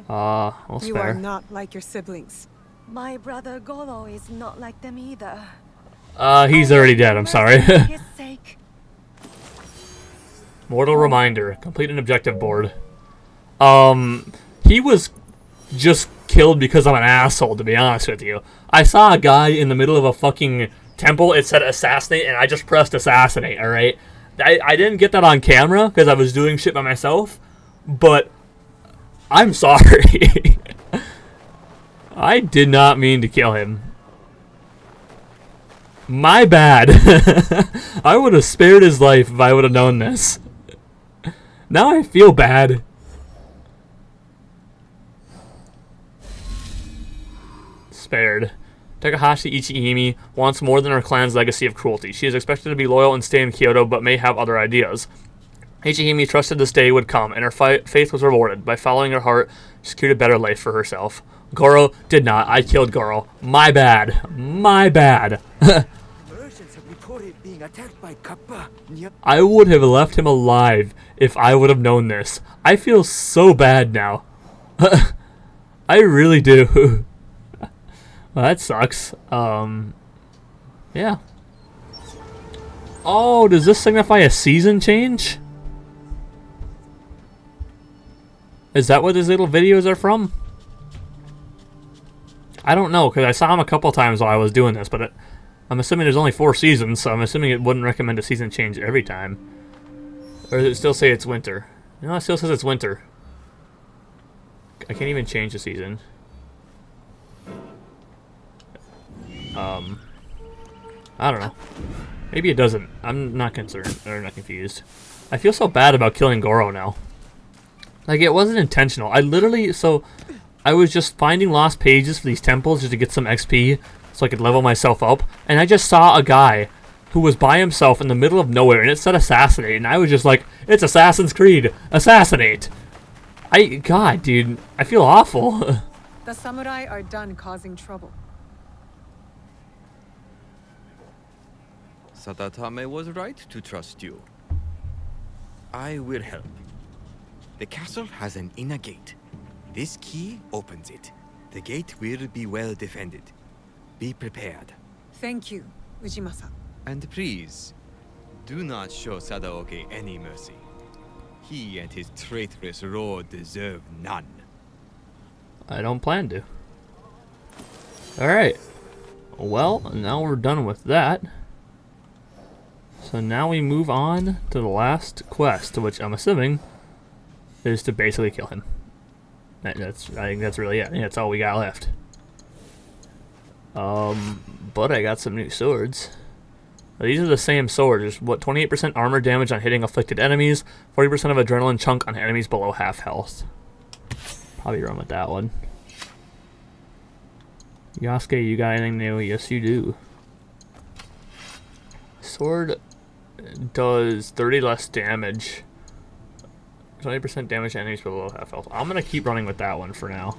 Well, You are not like your siblings. My brother Goro is not like them either. He's already dead, I'm sorry. For his sake. Mortal reminder. Complete an objective board. He was just killed because I'm an asshole, to be honest with you. I saw a guy in the middle of a fucking temple. It said assassinate, and I just pressed assassinate, alright? I didn't get that on camera because I was doing shit by myself, but I'm sorry. I did not mean to kill him. My bad. I would have spared his life if I would have known this. Now I feel bad. Spared. Takahashi Ichihime wants more than her clan's legacy of cruelty. She is expected to be loyal and stay in Kyoto, but may have other ideas. Ichihime trusted this day would come, and her faith was rewarded. By following her heart, she secured a better life for herself. Goro did not. I killed Goro. My bad. My bad. Merchants have reported being attacked by Kappa. I would have left him alive if I would have known this. I feel so bad now. I really do. Well, that sucks. Yeah. Oh, does this signify a season change? Is that what these little videos are from? I don't know, because I saw them a couple times while I was doing this, but I'm assuming there's only 4 seasons, so I'm assuming it wouldn't recommend a season change every time. Or does it still say it's winter? No, it still says it's winter. I can't even change the season. I don't know. Maybe it doesn't. I'm not concerned, or not confused. I feel so bad about killing Goro now. Like, it wasn't intentional. I was just finding lost pages for these temples just to get some XP so I could level myself up. And I just saw a guy who was by himself in the middle of nowhere, and it said assassinate. And I was just like, it's Assassin's Creed. Assassinate. God, dude, I feel awful. The samurai are done causing trouble. Sadatame was right to trust you. I will help. The castle has an inner gate. This key opens it. The gate will be well defended. Be prepared. Thank you, Ujimasa. And please, do not show Sadaoki any mercy. He and his traitorous lord deserve none. I don't plan to. Alright. Well, now we're done with that. So now we move on to the last quest, which I'm assuming is to basically kill him. I think that's really it. I think that's all we got left. But I got some new swords. These are the same swords. There's, what, 28% armor damage on hitting afflicted enemies, 40% of adrenaline chunk on enemies below half health. Probably run with that one. Yasuke, you got anything new? Yes, you do. Sword does 30 less damage. 20% damage to enemies below half health. I'm gonna keep running with that one for now.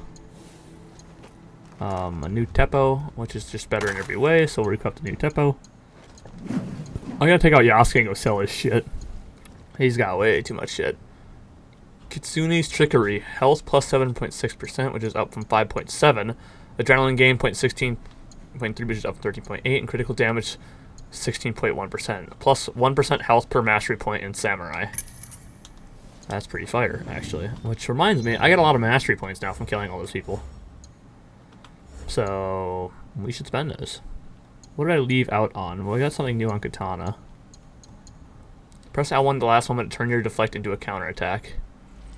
A new Teppo, which is just better in every way, so we'll equip the new Teppo. I'm gonna take out Yasuke and go sell his shit. He's got way too much shit. Kitsune's Trickery. Health plus 7.6%, which is up from 5.7. Adrenaline gain 16.3, which is up from 13.8. And critical damage 16.1%. Plus 1% health per mastery point in Samurai. That's pretty fire, actually. Which reminds me, I get a lot of mastery points now from killing all those people. So, we should spend those. What did I leave out on? Well, we got something new on Katana. Press L1 the last moment to turn your deflect into a counterattack.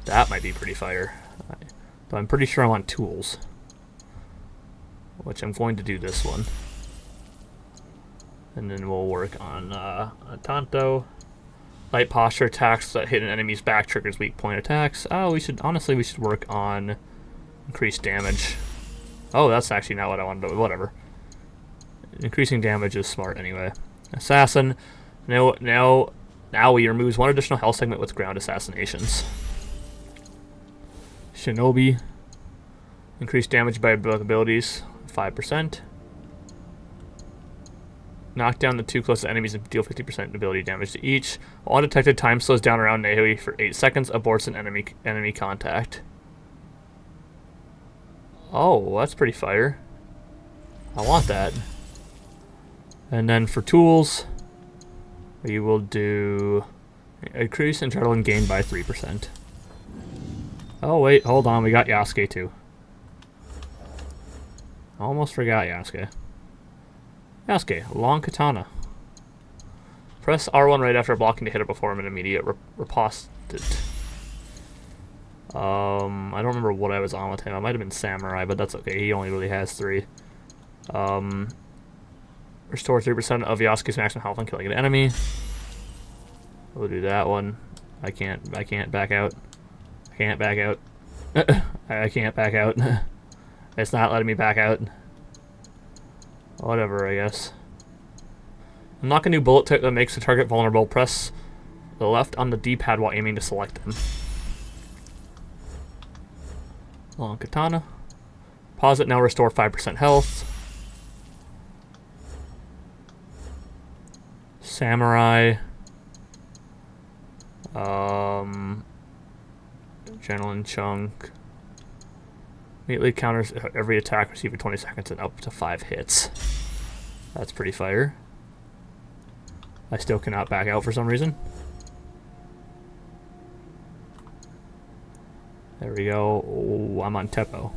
That might be pretty fire. But I'm pretty sure I'm on tools. Which I'm going to do this one. And then we'll work on Tanto. Light posture attacks that hit an enemy's back triggers weak point attacks. Oh, we should work on increased damage. Oh, that's actually not what I wanted to do. Whatever. Increasing damage is smart anyway. Assassin. Now he removes one additional health segment with ground assassinations. Shinobi. Increased damage by both abilities, 5%. Knock down the two closest enemies and deal 50% ability damage to each. While undetected, time slows down around Nehui for 8 seconds, aborts an enemy contact. Oh, that's pretty fire. I want that. And then for tools, we will do increase adrenaline gain by 3%. Oh wait, hold on, we got Yasuke too. Almost forgot Yasuke. Yasuke, long katana. Press R1 right after blocking to hit it before him an immediate riposte. I don't remember what I was on with him. I might have been Samurai, but that's okay. He only really has 3. Restore 3% of Yasuke's maximum health on killing an enemy. We'll do that one. I can't back out. I can't back out. I can't back out. It's not letting me back out. Whatever, I guess. Unlock a new bullet tip that makes the target vulnerable. Press the left on the D-pad while aiming to select them. Long katana. Pause it now, restore 5% health. Samurai. Adrenaline chunk. Immediately counters every attack received for 20 seconds and up to 5 hits. That's pretty fire. I still cannot back out for some reason. There we go. Oh, I'm on Teppo.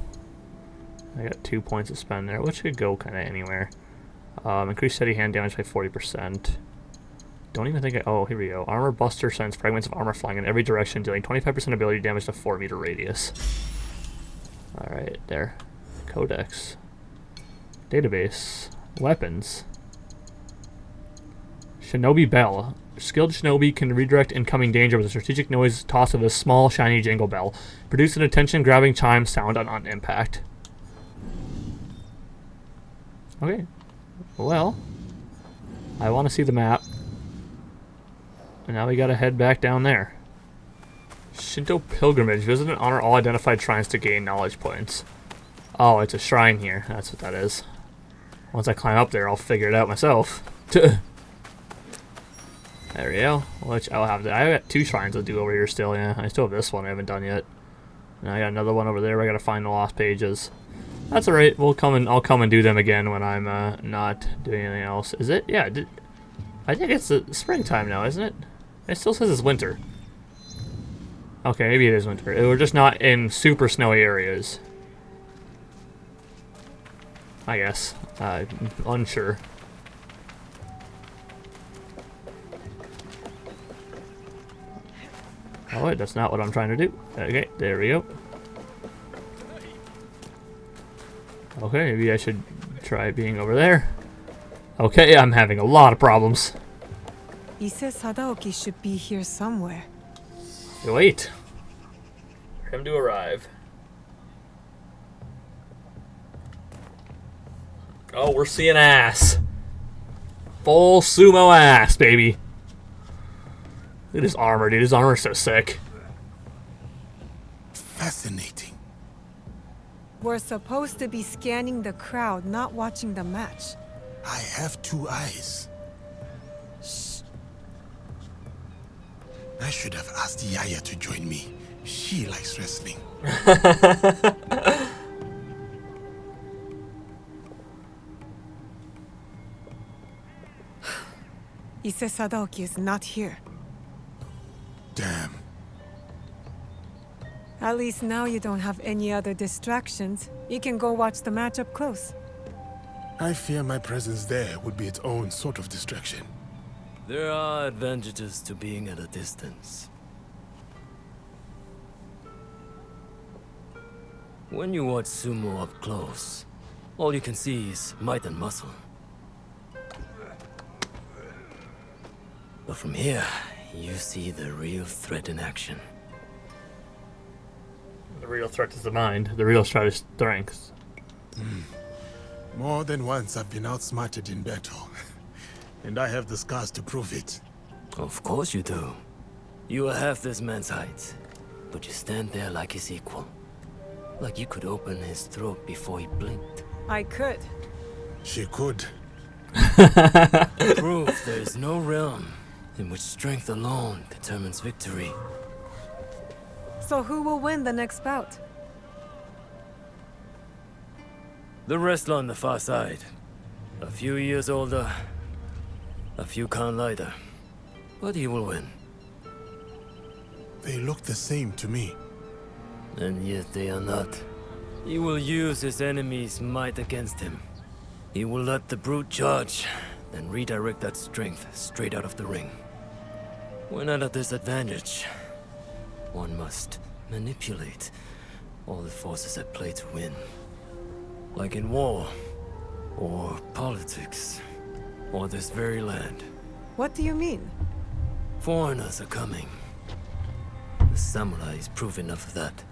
I got 2 points to spend there, which could go kind of anywhere. Increase steady hand damage by 40%. Don't even think oh, here we go. Armor Buster sends fragments of armor flying in every direction, dealing 25% ability damage to 4-meter radius. Alright, there. Codex. Database. Weapons. Shinobi Bell. Skilled shinobi can redirect incoming danger with a strategic noise toss of a small, shiny jangle bell. Produce an attention-grabbing chime sound on impact. Okay. Well, I want to see the map. And now we gotta head back down there. Shinto Pilgrimage. Visit and honor all identified shrines to gain knowledge points. Oh, it's a shrine here. That's what that is. Once I climb up there, I'll figure it out myself. There we go. Which I'll have. I got 2 shrines to do over here still. Yeah, I still have this one I haven't done yet. And I got another one over there where I gotta find the lost pages. That's alright. I'll come and do them again when I'm not doing anything else. Is it? Yeah. I think it's the springtime now, isn't it? It still says it's winter. Okay, maybe it is winter. We're just not in super snowy areas. I guess. Unsure. Oh wait, that's not what I'm trying to do. Okay, there we go. Okay, maybe I should try being over there. Okay, I'm having a lot of problems. Ise Sadaoki should be here somewhere. Wait. For him to arrive. Oh, we're seeing ass. Full sumo ass, baby. Look at his armor, dude. His armor's so sick. Fascinating. We're supposed to be scanning the crowd, not watching the match. I have 2 eyes. Shh. I should have asked Yaya to join me. She likes wrestling. Ise Sadaoki is not here. Damn. At least now you don't have any other distractions. You can go watch the match up close. I fear my presence there would be its own sort of distraction. There are advantages to being at a distance. When you watch sumo up close, all you can see is might and muscle. But from here, you see the real threat in action. The real threat is the mind. The real threat is strength. More than once I've been outsmarted in battle. And I have the scars to prove it. Of course you do. You are half this man's height, but you stand there like his equal. Like you could open his throat before he blinked. I could. She could. Proof there is no realm in which strength alone determines victory. So who will win the next bout? The wrestler on the far side. A few years older, a few pounds lighter. But he will win. They look the same to me. And yet they are not. He will use his enemy's might against him. He will let the brute charge, then redirect that strength straight out of the ring. When at a disadvantage, one must manipulate all the forces at play to win. Like in war, or politics, or this very land. What do you mean? Foreigners are coming. The samurai is proof enough of that.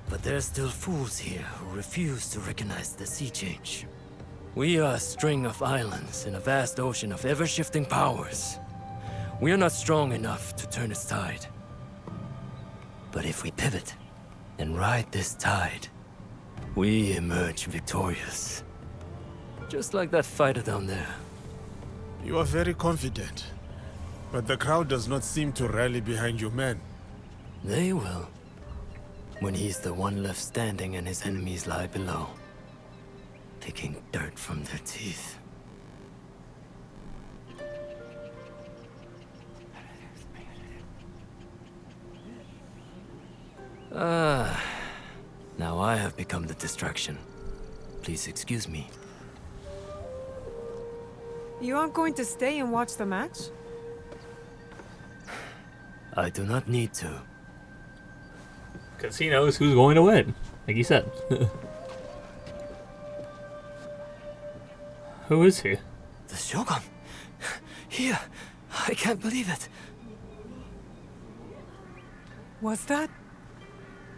But there's still fools here who refuse to recognize the sea change. We are a string of islands in a vast ocean of ever-shifting powers. We are not strong enough to turn its tide. But if we pivot and ride this tide, we emerge victorious. Just like that fighter down there. You are very confident. But the crowd does not seem to rally behind your men. They will. When he's the one left standing and his enemies lie below, picking dirt from their teeth. Now I have become the distraction. Please excuse me. You aren't going to stay and watch the match? I do not need to. Because he knows who's going to win, like he said. Who is he? The Shogun! Here! I can't believe it! Was that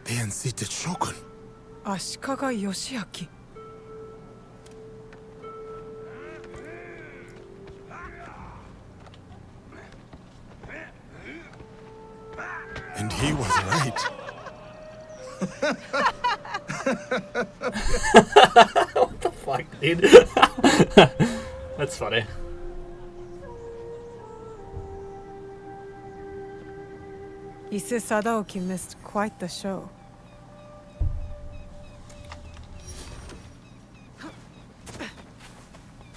The unseated Shogun. Ashikaga Yoshiaki? And he was right. What the fuck, dude? That's funny. Ise Sadaoki missed quite the show.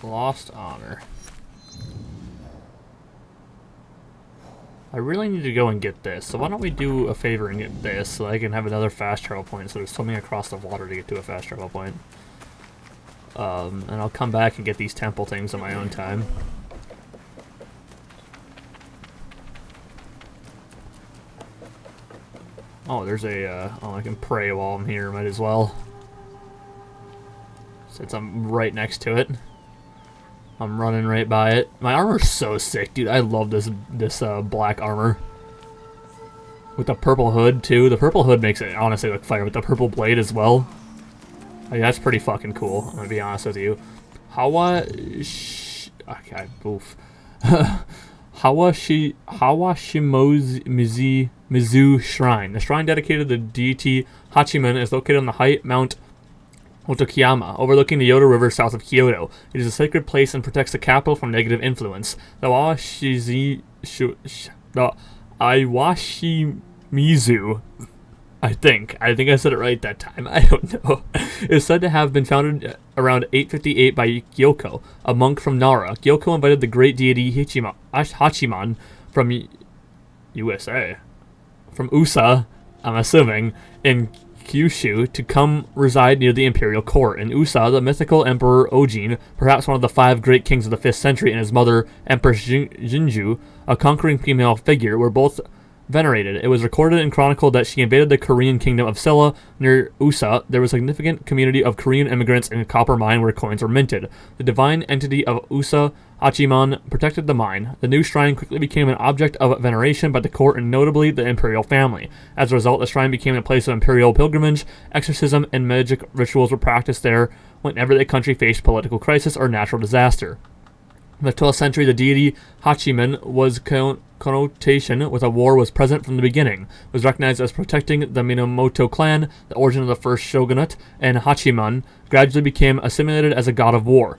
Lost honor. I really need to go and get this, so why don't we do a favor and get this so I can have another fast travel point, so there's swimming across the water to get to a fast travel point. And I'll come back and get these temple things on my own time. Oh, there's a, oh, I can pray while I'm here, might as well. Since I'm right next to it. I'm running right by it. My armor's so sick, dude. I love this black armor. With the purple hood, too. The purple hood makes it honestly look fire with the purple blade as well. Like, that's pretty fucking cool, I'm gonna be honest with you. Okay, oof. Hawashimizu Shrine. The shrine dedicated to the deity Hachiman is located on the height Mount Otokiyama, overlooking the Yodo River south of Kyoto. It is a sacred place and protects the capital from negative influence. The Iwashimizu, I think I said it right that time, I don't know, is said to have been founded around 858 by Gyoko, a monk from Nara. Gyoko invited the great deity Hachiman from USA, from USA, I'm assuming, in Kyushu to come reside near the imperial court. In USA, the mythical Emperor Ojin, perhaps one of the 5 great kings of the 5th century, and his mother, Empress Jinju, a conquering female figure, were both venerated. It was recorded and chronicled that she invaded the Korean kingdom of Silla. Near USA, there was a significant community of Korean immigrants in a copper mine where coins were minted. The divine entity of USA, Hachiman, protected the mine. The new shrine quickly became an object of veneration by the court and notably the imperial family. As a result, the shrine became a place of imperial pilgrimage. Exorcism and magic rituals were practiced there whenever the country faced political crisis or natural disaster. In the 12th century, the deity Hachiman was connotation with a war was present from the beginning. It was recognized as protecting the Minamoto clan, the origin of the first shogunate, and Hachiman gradually became assimilated as a god of war.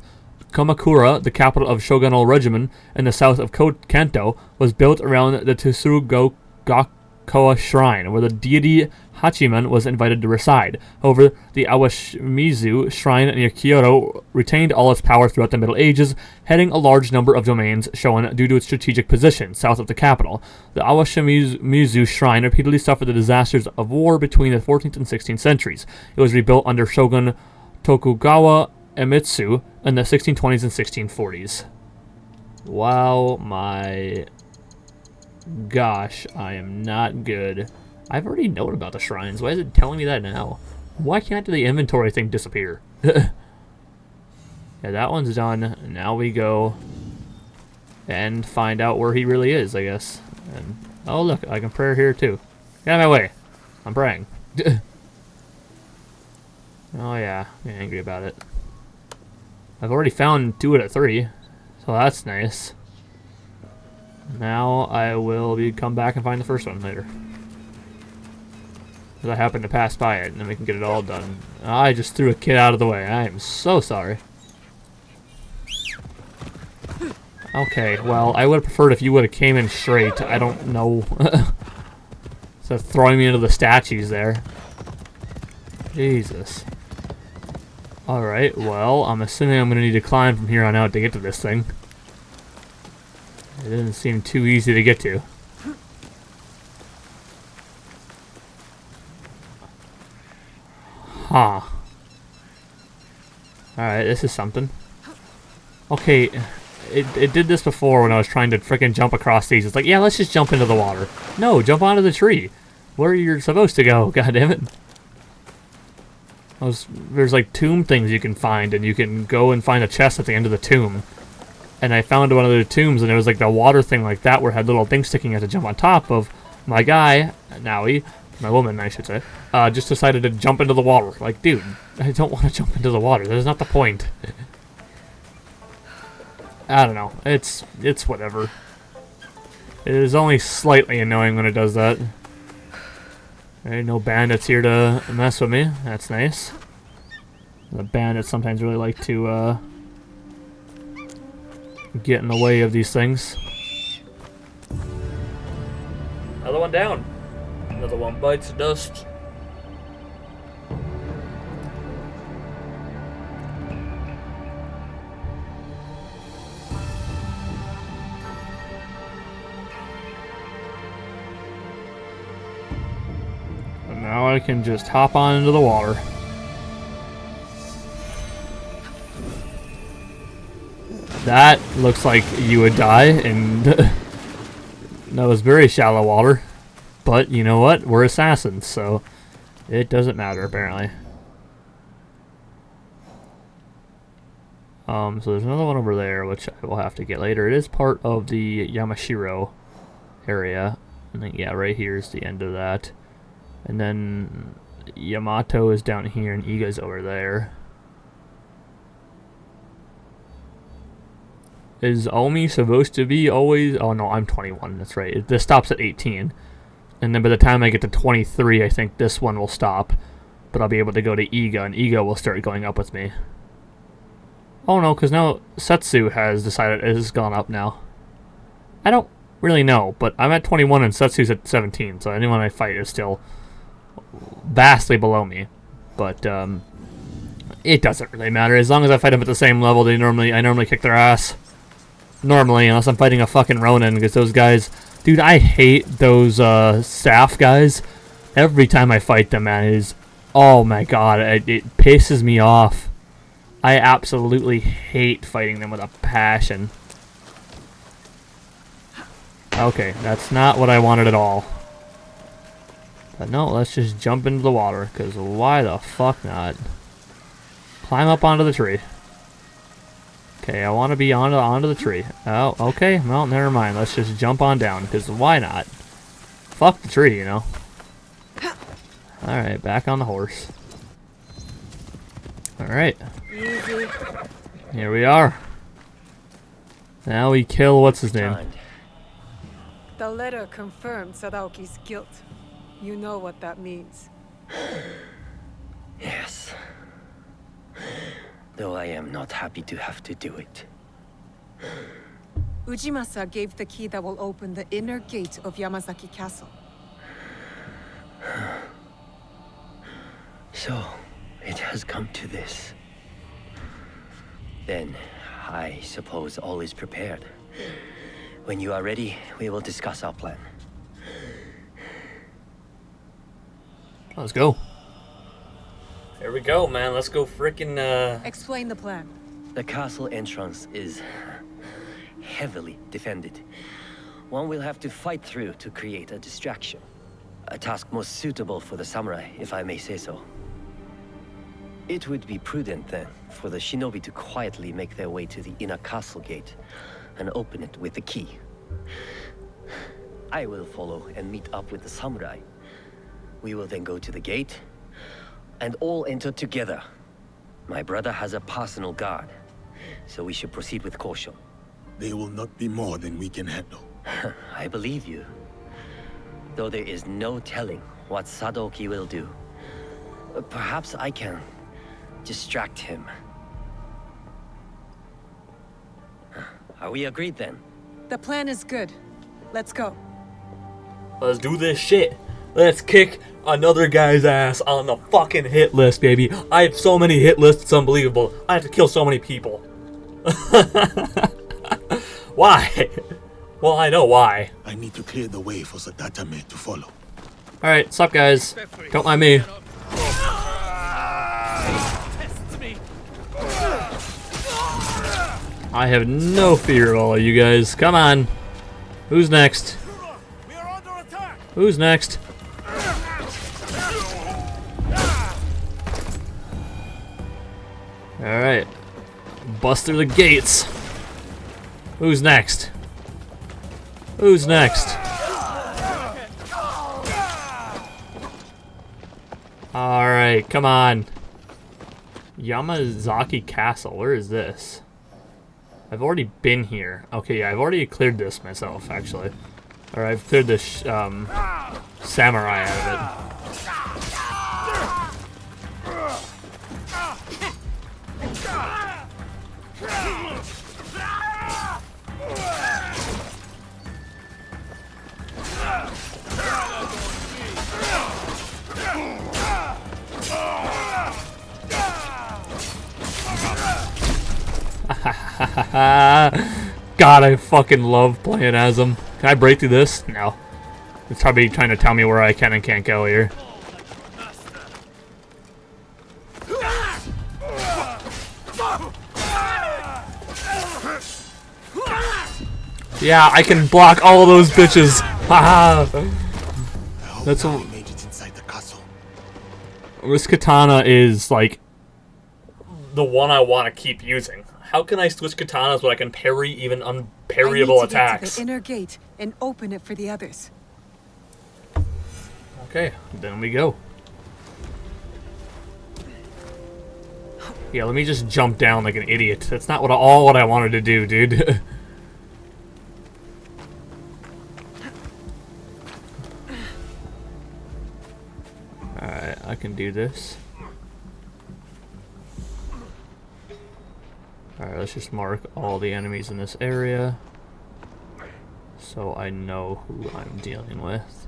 Kamakura, the capital of shogunal regimen in the south of Kanto, was built around the Tsurugakoa shrine, where the deity Hachiman was invited to reside. However, the Awashimizu shrine near Kyoto retained all its power throughout the Middle Ages, heading a large number of domains shown due to its strategic position south of the capital. The Awashimizu shrine repeatedly suffered the disasters of war between the 14th and 16th centuries. It was rebuilt under Shogun Tokugawa Iemitsu in the 1620s and 1640s. Wow, my gosh, I am not good. I've already known about the shrines. Why is it telling me that now? Why can't the inventory thing disappear? Yeah, that one's done. Now we go and find out where he really is, I guess. And oh, look, I can pray here too. Get out of my way. I'm praying. Oh yeah, I'm angry about it. I've already found 2 out of 3, so that's nice. Now I will come back and find the first one later. Because I happened to pass by it, and then we can get it all done. I just threw a kid out of the way. I am so sorry. Okay, well, I would have preferred if you would have came in straight. I don't know. So throwing me into the statues there. Jesus. Alright, well, I'm assuming I'm going to need to climb from here on out to get to this thing. It doesn't seem too easy to get to. Huh. Alright, this is something. Okay, it did this before when I was trying to frickin' jump across these. It's like, yeah, let's just jump into the water. No, jump onto the tree. Where you're supposed to go, goddammit. There's like tomb things you can find, and you can go and find a chest at the end of the tomb. And I found one of the tombs, and it was like the water thing like that, where it had little things sticking out to jump on top of. My guy, Naui, my woman, I should say, just decided to jump into the water. Like, dude, I don't want to jump into the water. That is not the point. I don't know. It's whatever. It is only slightly annoying when it does that. There ain't no bandits here to mess with me. That's nice. The bandits sometimes really like to get in the way of these things. Another one down. Another one bites the dust. And now I can just hop on into the water. That looks like you would die, and that was very shallow water. But you know what? We're assassins, so it doesn't matter apparently. So there's another one over there, which I will have to get later. It is part of the Yamashiro area. I think, yeah, right here is the end of that. And then Yamato is down here, and Iga's over there. Is Omi supposed to be always... Oh, no, I'm 21. That's right. This stops at 18. And then by the time I get to 23, I think this one will stop. But I'll be able to go to Iga, and Iga will start going up with me. Oh, no, because now Setsu has decided it has gone up now. I don't really know, but I'm at 21 and Setsu's at 17, so anyone I fight is still vastly below me. But, it doesn't really matter. As long as I fight them at the same level, I normally kick their ass. Normally, unless I'm fighting a fucking Ronin, because those guys... Dude, I hate those, staff guys. Every time I fight them, man, it is... Oh my god, it pisses me off. I absolutely hate fighting them with a passion. Okay, that's not what I wanted at all. But no, let's just jump into the water, because why the fuck not? Climb up onto the tree. Okay, I want to be onto the tree. Oh, okay, well, never mind. Let's just jump on down, because why not? Fuck the tree, you know. Alright, back on the horse. Alright. Here we are. Now we kill, what's his name? The letter confirmed Sadaoki's guilt. You know what that means. Yes. Though I am not happy to have to do it. Ujimasa gave the key that will open the inner gate of Yamazaki Castle. So, it has come to this. Then, I suppose all is prepared. When you are ready, we will discuss our plan. Let's go. Here we go, man. Let's go frickin' Explain the plan. The castle entrance is heavily defended. One will have to fight through to create a distraction. A task most suitable for the samurai, if I may say so. It would be prudent then for the shinobi to quietly make their way to the inner castle gate and open it with the key. I will follow and meet up with the samurai. We will then go to the gate and all enter together. My brother has a personal guard, so we should proceed with caution. They will not be more than we can handle. I believe you. Though there is no telling what Sadaoki will do. Perhaps I can distract him. Are we agreed then? The plan is good. Let's go. Let's do this shit. Let's kick another guy's ass on the fucking hit list, baby. I have so many hit lists, it's unbelievable. I have to kill so many people. Why? Well, I know why. I need to clear the way for Sadatame to follow. Alright, what's up, guys? Don't mind me. I have no fear of all of you guys. Come on. Who's next? Who's next? Alright. Bust through the gates. Who's next? Who's next? Alright, come on. Yamazaki Castle, where is this? I've already been here. Okay, yeah, I've already cleared this myself, actually. Or I've cleared this samurai out of it. God, I fucking love playing as him. Can I break through this? No. It's probably trying to tell me where I can and can't go here. Yeah, I can block all of those bitches. Haha. That's what we made it inside the castle. This katana is like the one I want to keep using. How can I switch katanas when I can parry even unparryable attacks? I need to get to the inner gate and open it for the others. Okay, then we go. Yeah, let me just jump down like an idiot. That's not what I wanted to do, dude. I can do this. Alright, let's just mark all the enemies in this area so I know who I'm dealing with.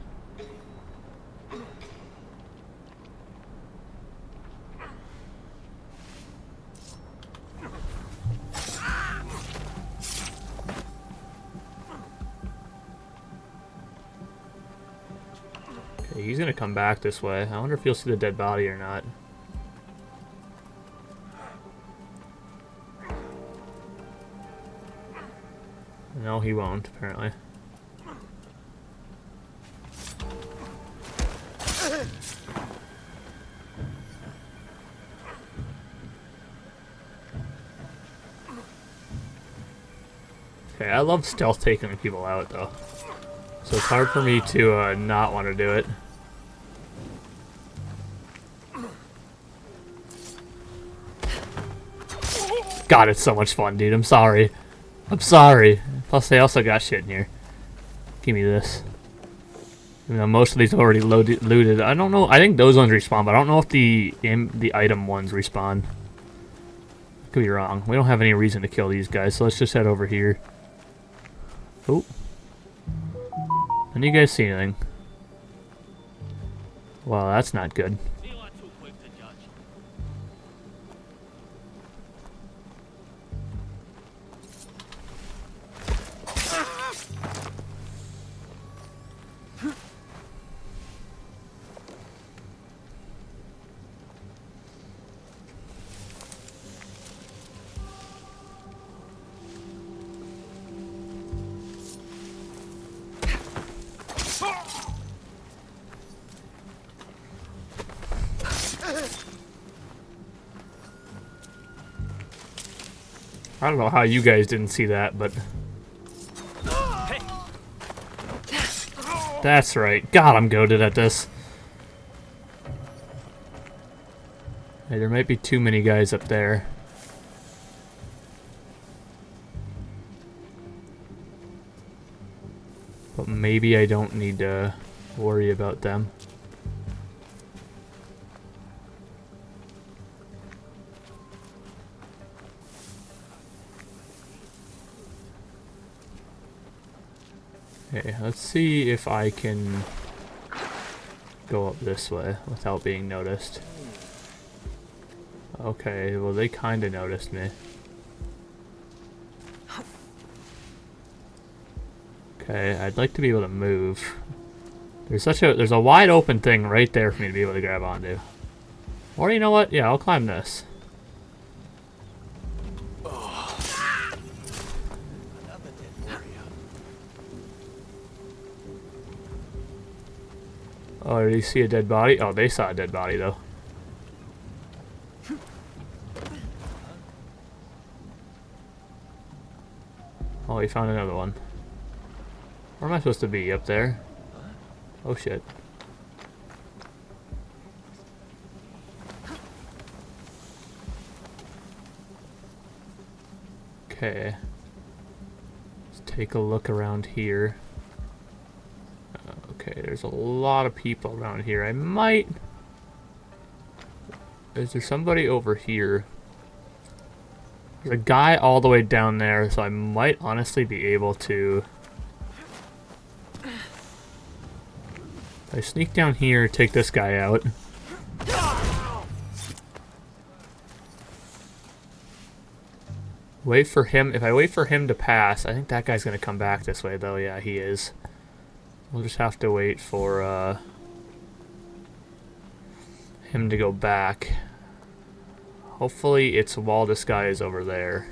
Okay, he's gonna come back this way. I wonder if he'll see the dead body or not. No, he won't, apparently. Okay, I love stealth taking people out, though. So it's hard for me to not want to do it. God, it's so much fun, dude. I'm sorry. I'm sorry. Plus, they also got shit in here. Give me this. You know, most of these already looted. I don't know. I think those ones respawn, but I don't know if the item ones respawn. Could be wrong. We don't have any reason to kill these guys, so let's just head over here. Oh. Can you guys see anything? Well, that's not good. I don't know how you guys didn't see that, but... That's right. God, I'm goated at this. Hey, there might be too many guys up there. But maybe I don't need to worry about them. Okay, let's see if I can go up this way without being noticed. Okay, well they kinda noticed me. Okay, I'd like to be able to move. There's a wide open thing right there for me to be able to grab onto. Or you know what? Yeah, I'll climb this. Oh, did you see a dead body? Oh, they saw a dead body, though. Oh, he found another one. Where am I supposed to be? Up there? Oh, shit. Okay. Let's take a look around here. Okay, there's a lot of people around here. I might... Is there somebody over here? There's a guy all the way down there, so I might honestly be able to... If I sneak down here, take this guy out. Wait for him. If I wait for him to pass, I think that guy's gonna come back this way, though. Yeah, he is. We'll just have to wait for him to go back. Hopefully it's while this guy is over there.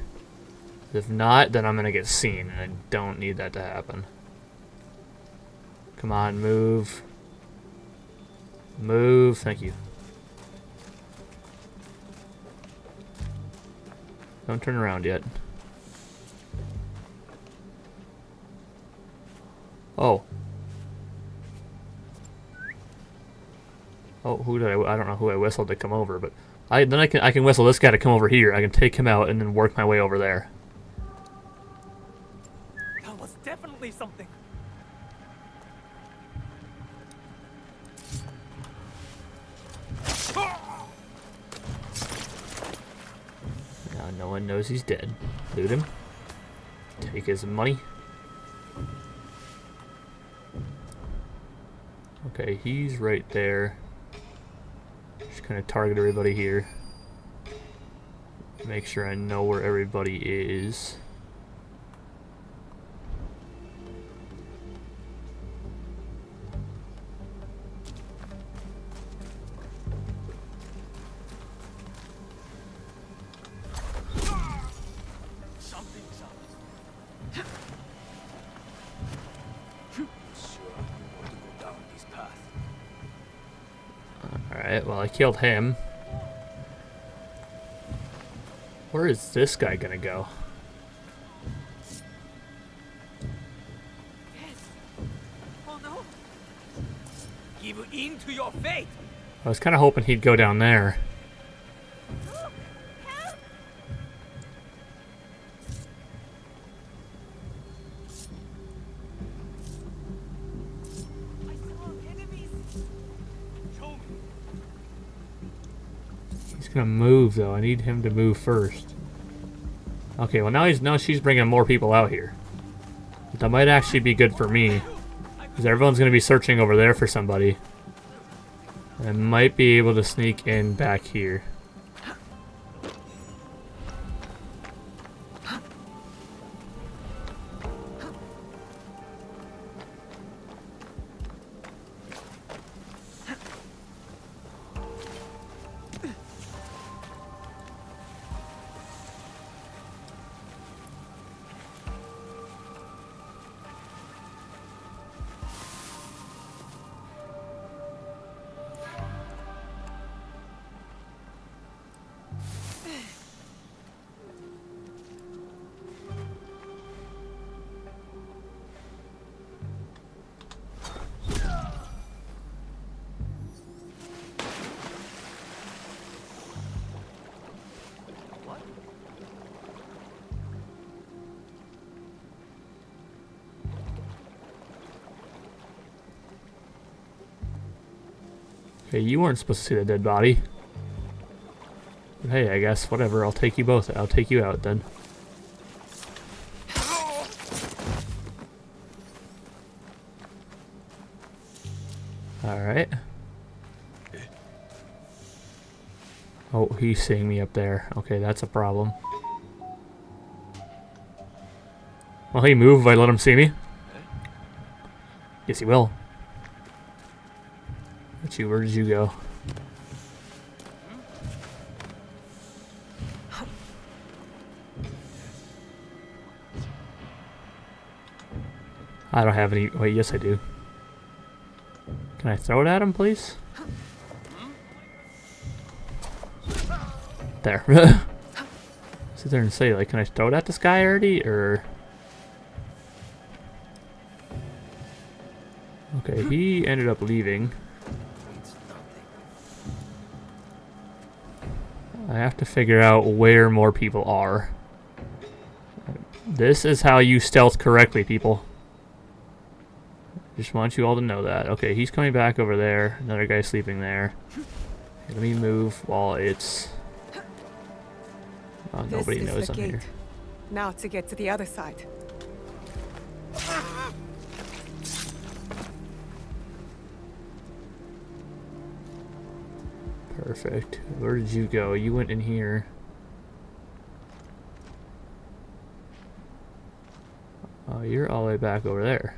If not, then I'm gonna get seen, and I don't need that to happen. Come on, move. Move, thank you. Don't turn around yet. Oh. Oh, who did I don't know who I whistled to come over, but I can whistle this guy to come over here. I can take him out and then work my way over there. That was definitely something. No one knows he's dead. Loot him. Take his money. Okay, he's right there. Just kind of target everybody here. Make sure I know where everybody is. Something's up. Sure, you want to go down this path. Alright, well I killed him. Where is this guy gonna go? Oh no! Give in to your fate! I was kind of hoping he'd go down there. I saw enemies! Show me! He's gonna move though. I need him to move first. Okay, well now she's bringing more people out here. That might actually be good for me, because everyone's gonna be searching over there for somebody. I might be able to sneak in back here. Okay, you weren't supposed to see the dead body. But hey, I guess, whatever, I'll take you both. I'll take you out then. Alright. Oh, he's seeing me up there. Okay, that's a problem. Will he move if I let him see me? Yes, he will. Where did you go? I don't have any. Wait, yes, I do. Can I throw it at him, please? There. Sit there and say, like, can I throw it at this guy already, or? Okay, he ended up leaving. I have to figure out where more people are. This is how you stealth correctly, people. Just want you all to know that. Okay, he's coming back over there. Another guy sleeping there. Okay, let me move while it's... Oh, nobody This is knows the I'm gate. here. Now to get to the other side. Perfect. Where did you go? You went in here. Oh, you're all the way back over there.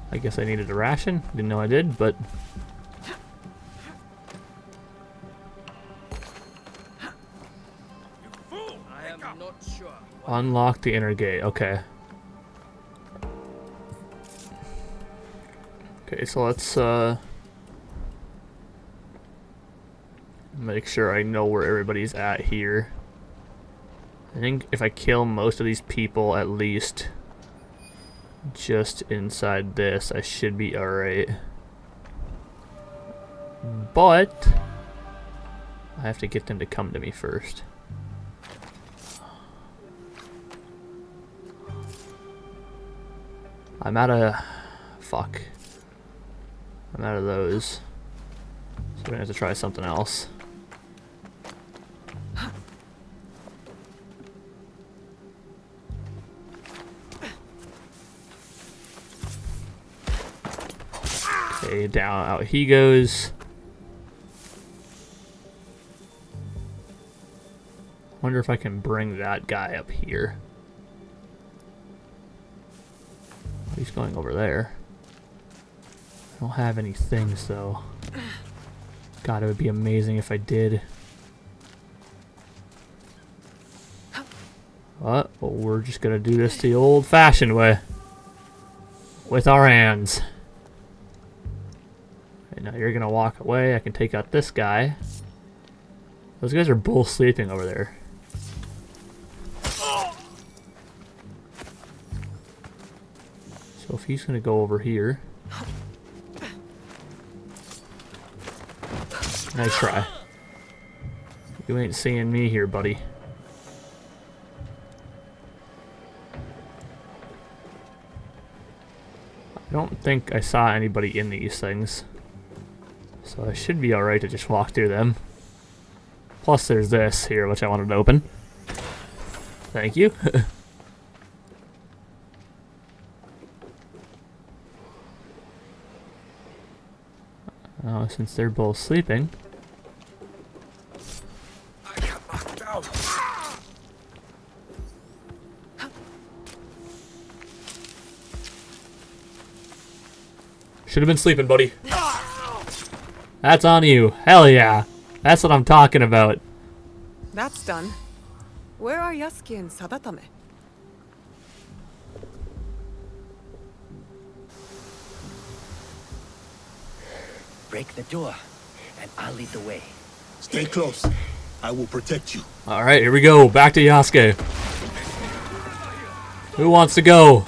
I guess I needed a ration. Didn't know I did, but... I am not sure. Unlock the inner gate. Okay. Okay, so let's make sure I know where everybody's at here. I think if I kill most of these people at least just inside this, I should be alright. But I have to get them to come to me first. I'm out of... Fuck. I'm out of those. So we're gonna have to try something else. Okay, down, out he goes. Wonder if I can bring that guy up here. He's going over there. I don't have any things though. God, it would be amazing if I did. But well, we're just gonna do this the old-fashioned way. With our hands. Right, now you're gonna walk away. I can take out this guy. Those guys are both sleeping over there. So if he's gonna go over here. Nice try. You ain't seeing me here, buddy. I don't think I saw anybody in these things. So I should be alright to just walk through them. Plus there's this here, which I wanted to open. Thank you. Since they're both sleeping. I got knocked out. Should have been sleeping, buddy. That's on you. Hell yeah. That's what I'm talking about. That's done. Where are Yasuki and Sadatame? Break the door, and I'll lead the way. Stay close. I will protect you. Alright, here we go. Back to Yasuke. Who wants to go?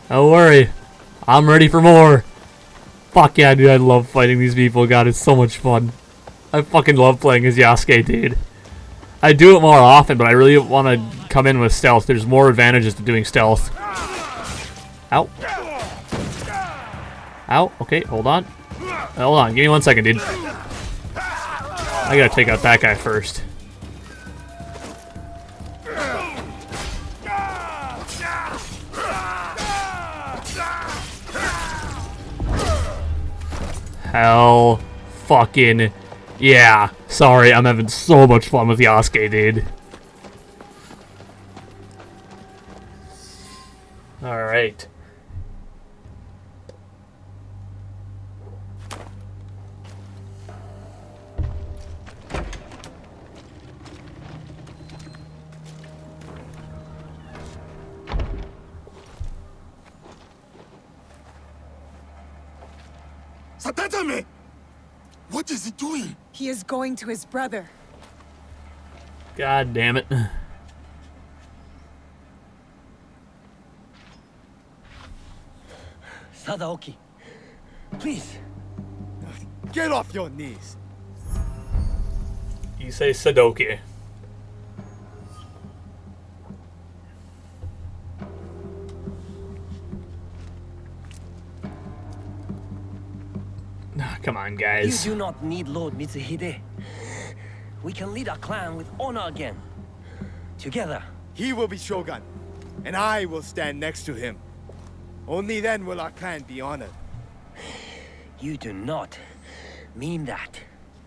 Don't worry. I'm ready for more. Fuck yeah, dude. I love fighting these people. God, it's so much fun. I fucking love playing as Yasuke, dude. I do it more often, but I really want to come in with stealth. There's more advantages to doing stealth. Ow. Ow. Okay, hold on. Hold on. Give me 1 second, dude. I gotta take out that guy first. Hell fucking yeah. Sorry, I'm having so much fun with Yasuke, dude. Alright. Sadatame! What is he doing? He is going to his brother. God damn it. Sadaoki, please. Get off your knees. You say Sadaoki. Come on, guys. You do not need Lord Mitsuhide. We can lead our clan with honor again. Together. He will be Shogun, and I will stand next to him. Only then will our clan be honored. You do not mean that.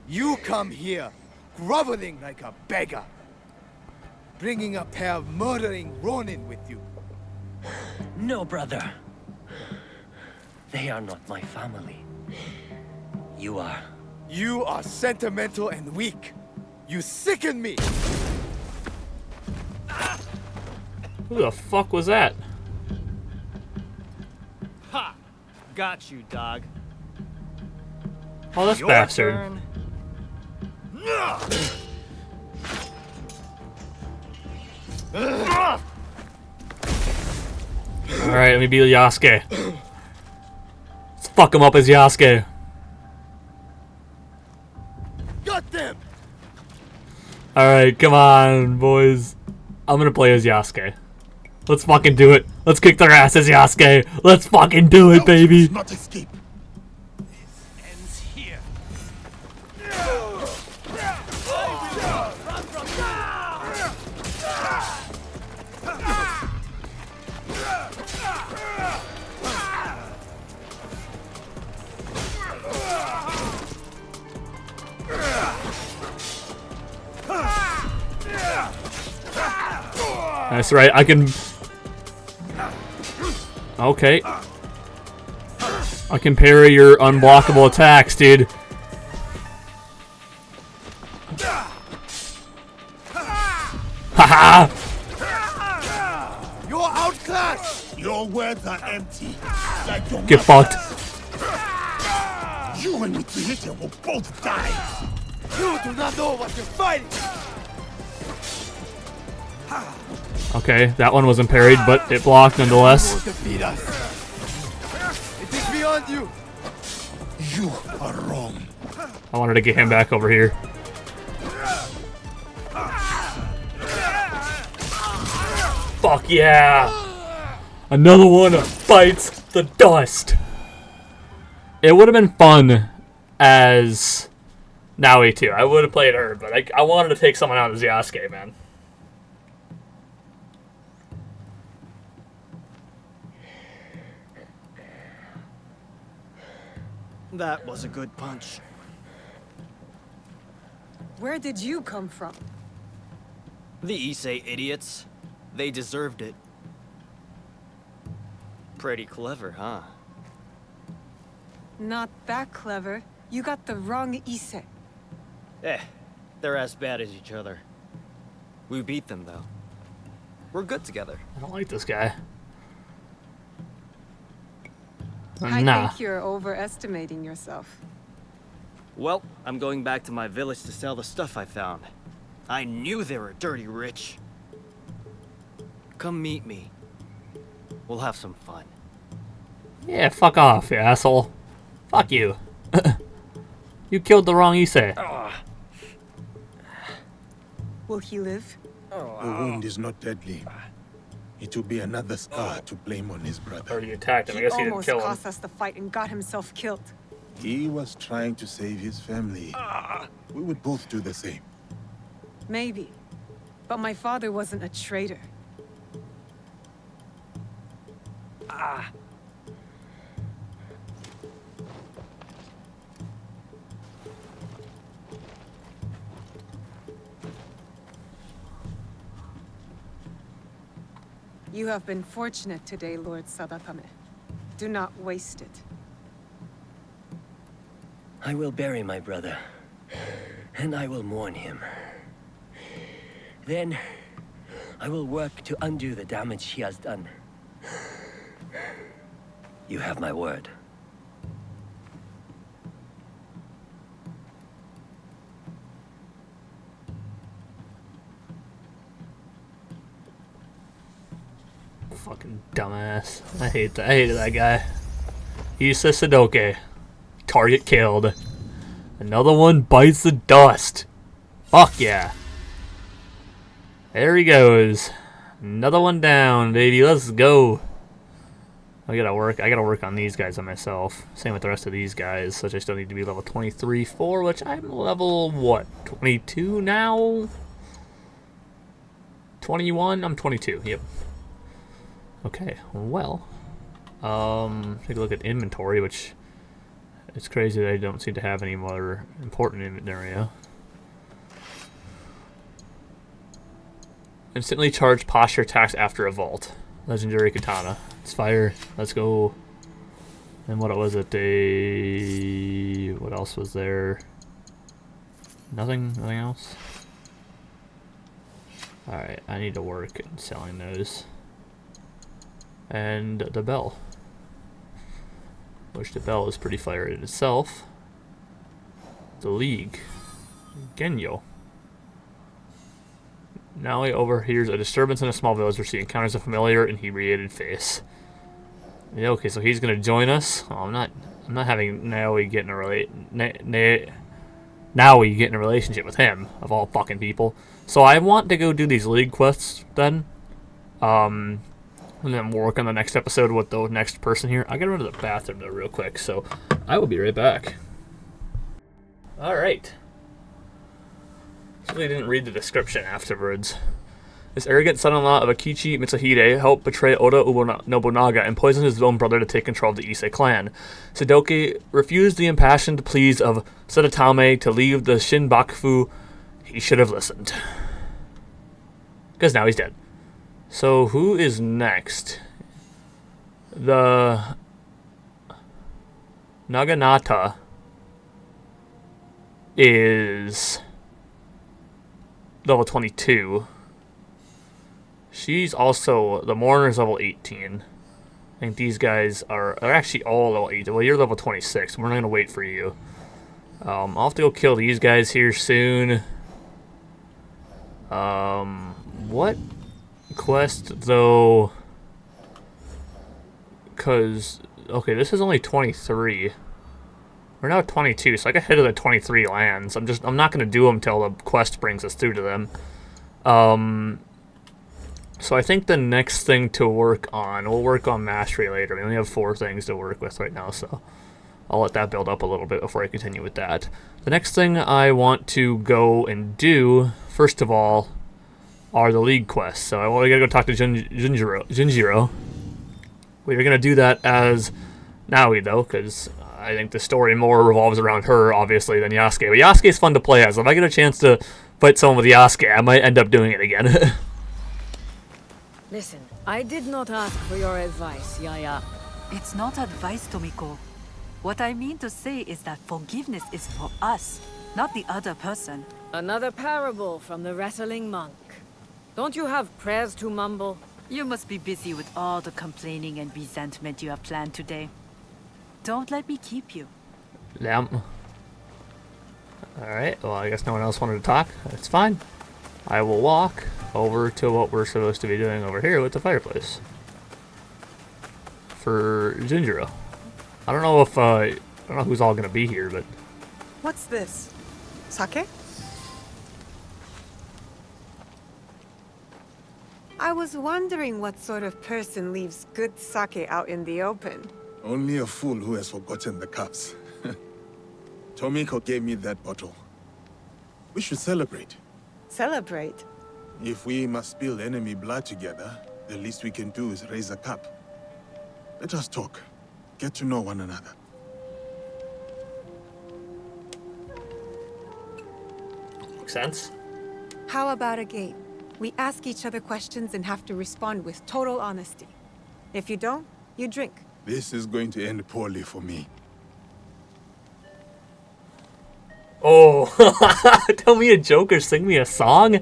You come here, groveling like a beggar, bringing a pair of murdering Ronin with you. No, brother. They are not my family. You are. You are sentimental and weak. You sicken me! Who the fuck was that? Ha! Got you, dog. Oh, that's Your bastard. turn. Alright, let me be Yasuke. Let's fuck him up as Yasuke. Got them! Alright, come on, boys. I'm gonna play as Yasuke. Let's fucking do it. Let's kick their ass as Yasuke. Let's fucking do it, baby. Not escape. Ends here. That's right, I can... Okay. I can parry your unblockable attacks, dude. Haha! You're outclassed! Your words are empty. Like your Get mouth. fucked. You and Mitsuhite will both die. You do not know what you're fighting! Okay, that one wasn't parried, but it blocked You nonetheless. will defeat us! It is beyond you! You are wrong. I wanted to get him back over here. Fuck yeah! Another one bites the dust. It would have been fun as Naoi too. I would have played her, but I wanted to take someone out as Yasuke, man. That was a good punch. Where did you come from? The Issei idiots. They deserved it. Pretty clever, huh? Not that clever. You got the wrong Issei. They're as bad as each other. We beat them, though. We're good together. I don't like this guy. I Nah. think you're overestimating yourself. Well, I'm going back to my village to sell the stuff I found. I knew they were dirty rich. Come meet me. We'll have some fun. Yeah, fuck off, you asshole. Fuck you. You killed the wrong Issei. Will he live? The wound is not deadly. It will be another scar to blame on his brother. Already attacked him. I He guess he didn't almost kill him. cost us the fight and got himself killed. He was trying to save his family. We would both do the same. Maybe. But my father wasn't a traitor. You have been fortunate today, Lord Sadatame. Do not waste it. I will bury my brother, and I will mourn him. Then, I will work to undo the damage he has done. You have my word. Fucking dumbass. I hated that guy. He says Sadaoki. Target killed. Another one bites the dust. Fuck yeah. There he goes. Another one down, baby. Let's go. I gotta work on these guys on myself. Same with the rest of these guys, which I still need to be level 23-4, which I'm level, what, 22 now? 21? I'm 22, yep. Okay, well. Take a look at inventory, which it's crazy that I don't seem to have any more important inventory. Instantly charge posture attacks after a vault. Legendary katana. It's fire. Let's go. And what was it? What else was there? Nothing else? Alright, I need to work in selling those. And the bell. Which the bell is pretty fire in itself. The League. Genyo. Now he overhears a disturbance in a small village where she encounters a familiar inebriated face. Yeah, okay, so he's gonna join us. Oh, I'm not having Naoi get in a Naoi get in a relationship with him of all fucking people. So I want to go do these league quests then. And then work on the next episode with the next person here. I gotta run to the bathroom though real quick, so I will be right back. Alright. Really didn't read the description afterwards. This arrogant son-in-law of Akichi Mitsuhide helped betray Oda Nobunaga and poisoned his own brother to take control of the Ise clan. Sadaoki refused the impassioned pleas of Sadatame to leave the Shinbakufu. He should have listened. Because now he's dead. So who is next? The Naginata is level 22. She's also, the Mourner's level 18. I think these guys are actually all level 18. Well, you're level 26. We're not going to wait for you. I'll have to go kill these guys here soon. What quest, though? Because, okay, this is only 23. We're now at 22, so I can head to the 23 lands. I'm not going to do them till the quest brings us through to them. So I think the next thing to work on, we'll work on mastery later. We only have 4 things to work with right now, so I'll let that build up a little bit before I continue with that. The next thing I want to go and do, first of all, are the league quests. So we gotta go talk to Junjiro. We're gonna do that as Naoi though, because I think the story more revolves around her, obviously, than Yasuke. But Yasuke's fun to play as. If I get a chance to fight someone with Yasuke, I might end up doing it again. Listen, I did not ask for your advice, Yaya. It's not advice, Tomiko. What I mean to say is that forgiveness is for us, not the other person. Another parable from the wrestling monk. Don't you have prayers to mumble? You must be busy with all the complaining and resentment you have planned today. Don't let me keep you. Yeah. Alright, well, I guess no one else wanted to talk. That's fine. I will walk over to what we're supposed to be doing over here with the fireplace. For Junjiro. I don't know if, I don't know who's all gonna be here, but... What's this? Sake? I was wondering what sort of person leaves good sake out in the open. Only a fool who has forgotten the cups. Tomiko gave me that bottle. We should celebrate. Celebrate? If we must spill enemy blood together, the least we can do is raise a cup. Let us talk. Get to know one another. Makes sense. How about a game? We ask each other questions and have to respond with total honesty. If you don't, you drink. This is going to end poorly for me. Oh, tell me a joke or sing me a song?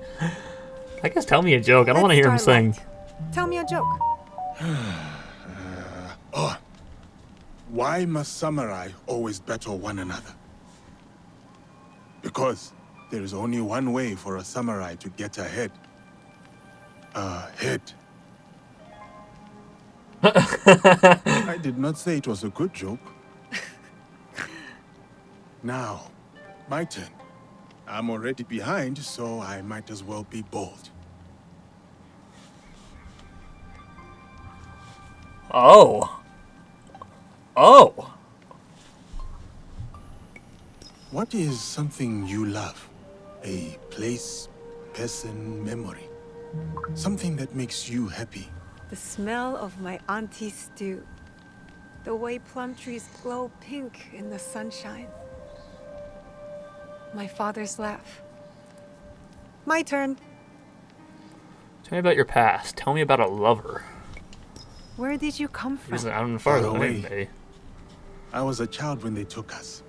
I guess tell me a joke. I don't want to hear him sing. Tell me a joke. Why must samurai always battle one another? Because there is only one way for a samurai to get ahead. Ahead. I did not say it was a good joke. Now, my turn. I'm already behind, so I might as well be bold. Oh. Oh. What is something you love? A place, person, memory. Something that makes you happy. The smell of my auntie's stew. The way plum trees glow pink in the sunshine. My father's laugh. My turn. Tell me about your past. Tell me about a lover. Where did you come from? Isn't out far away. I was a child when they took us.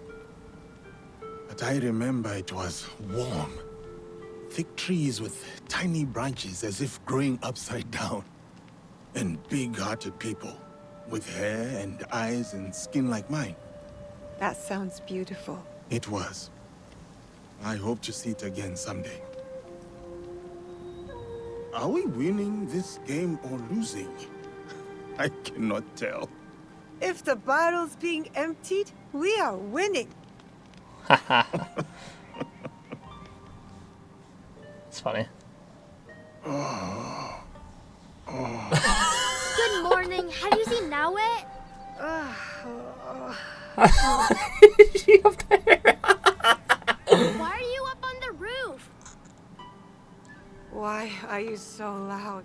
But I remember it was warm. Thick trees with tiny branches as if growing upside down. And big-hearted people with hair and eyes and skin like mine. That sounds beautiful. It was. I hope to see it again someday. Are we winning this game or losing? I cannot tell. If the bottle's being emptied, we are winning. It's funny. Good morning. Have you seen Nawe? Is she up there? Why are you up on the roof? Why are you so loud?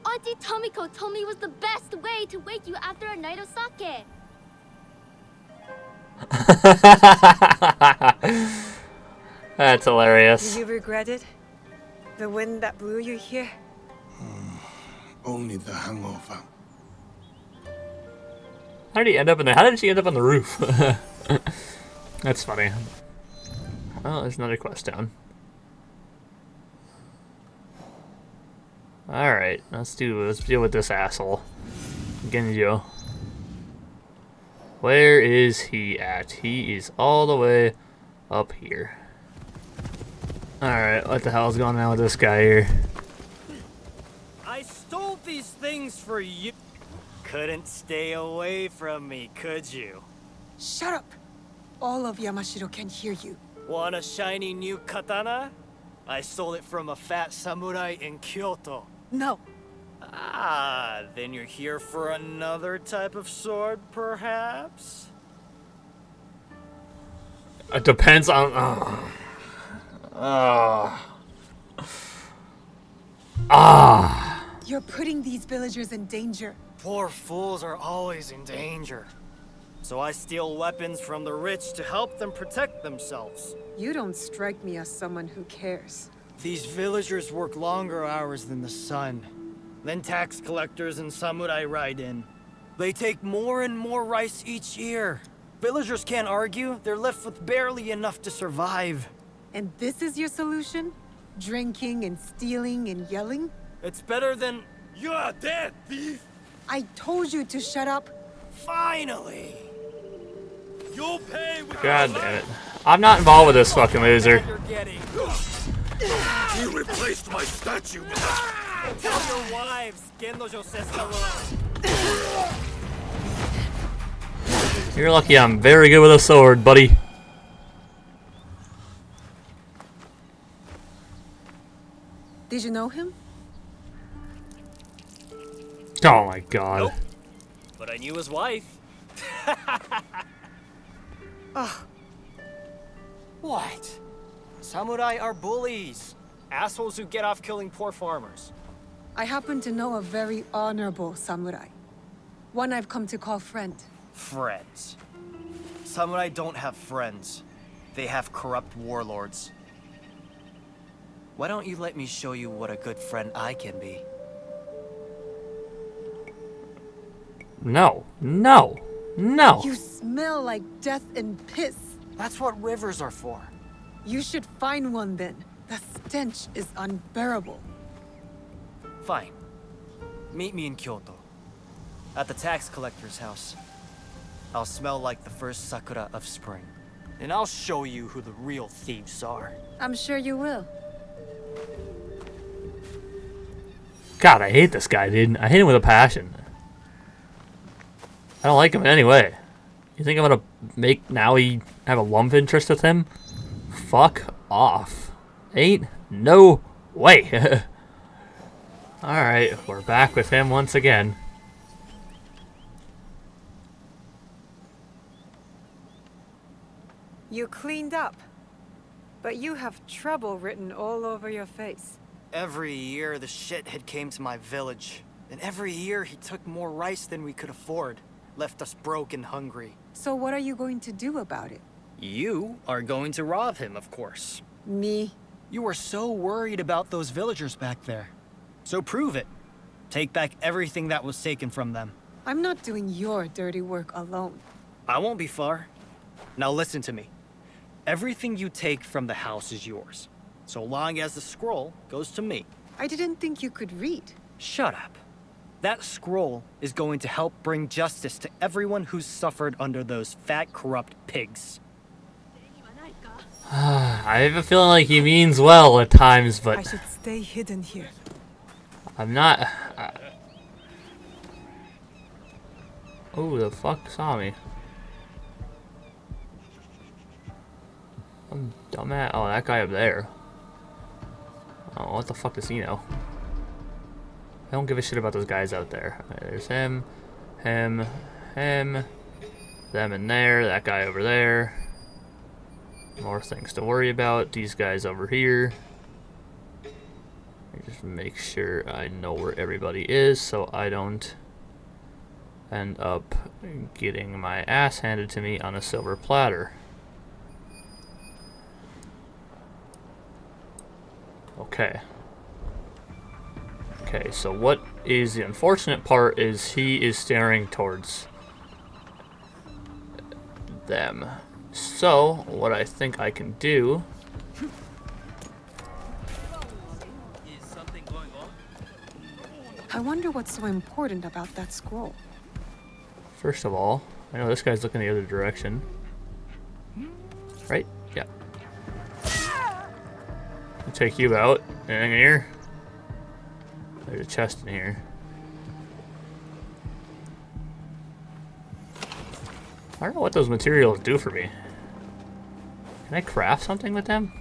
Auntie Tomiko told me it was the best way to wake you after a night of sake. That's hilarious. Do you regret it? The wind that blew you here? Only the hangover. How did he end up in there? How did she end up on the roof? That's funny. Oh, there's another quest down. Alright, let's deal with this asshole. Genjo. Where is he at? He is all the way up here. Alright, what the hell's going on with this guy here? I stole these things for you. Couldn't stay away from me, could you? Shut up! All of Yamashiro can hear you. Want a shiny new katana? I stole it from a fat samurai in Kyoto. No. Ah, then you're here for another type of sword, perhaps? It depends on... You're putting these villagers in danger. Poor fools are always in danger. So I steal weapons from the rich to help them protect themselves. You don't strike me as someone who cares. These villagers work longer hours than the sun. Then tax collectors and samurai ride in. They take more and more rice each year. Villagers can't argue. They're left with barely enough to survive. And this is your solution? Drinking and stealing and yelling? It's better than... You're dead, thief! I told you to shut up. Finally! You'll pay with God damn it. I'm not involved with this fucking loser. He replaced my statue. Tell your wives, Gendojo says hello. You're lucky I'm very good with a sword, buddy. Did you know him? Oh my god. Nope. But I knew his wife. Ugh. What? Samurai are bullies. Assholes who get off killing poor farmers. I happen to know a very honorable samurai. One I've come to call friend. Friends. Samurai don't have friends. They have corrupt warlords. Why don't you let me show you what a good friend I can be? No. No. No. You smell like death and piss. That's what rivers are for. You should find one then. The stench is unbearable. Fine. Meet me in Kyoto. At the tax collector's house. I'll smell like the first sakura of spring. And I'll show you who the real thieves are. I'm sure you will. God, I hate this guy, dude. I hate him with a passion. I don't like him in any way. You think I'm gonna make Naui have a love interest with him? Fuck off. Ain't no way. Alright, we're back with him once again. You cleaned up, but you have trouble written all over your face. Every year the shithead came to my village. And every year he took more rice than we could afford. Left us broke and hungry. So what are you going to do about it? You are going to rob him, of course. Me? You were so worried about those villagers back there. So prove it. Take back everything that was taken from them. I'm not doing your dirty work alone. I won't be far. Now listen to me. Everything you take from the house is yours. So long as the scroll goes to me. I didn't think you could read. Shut up. That scroll is going to help bring justice to everyone who's suffered under those fat, corrupt pigs. I have a feeling like he means well at times, I but should stay hidden here. I'm not. Oh, the fuck saw me. I'm dumbass. Oh, that guy up there. Oh, what the fuck does he know? I don't give a shit about those guys out there. There's him, them in there, that guy over there. More things to worry about. These guys over here. Just make sure I know where everybody is so I don't end up getting my ass handed to me on a silver platter. Okay. Okay, so what is the unfortunate part is he is staring towards them. So, what I think I can do... I wonder what's so important about that scroll. First of all, I know this guy's looking the other direction. Right? Yeah. I'll take you out. Anything in here? There's a chest in here. I don't know what those materials do for me. Can I craft something with them?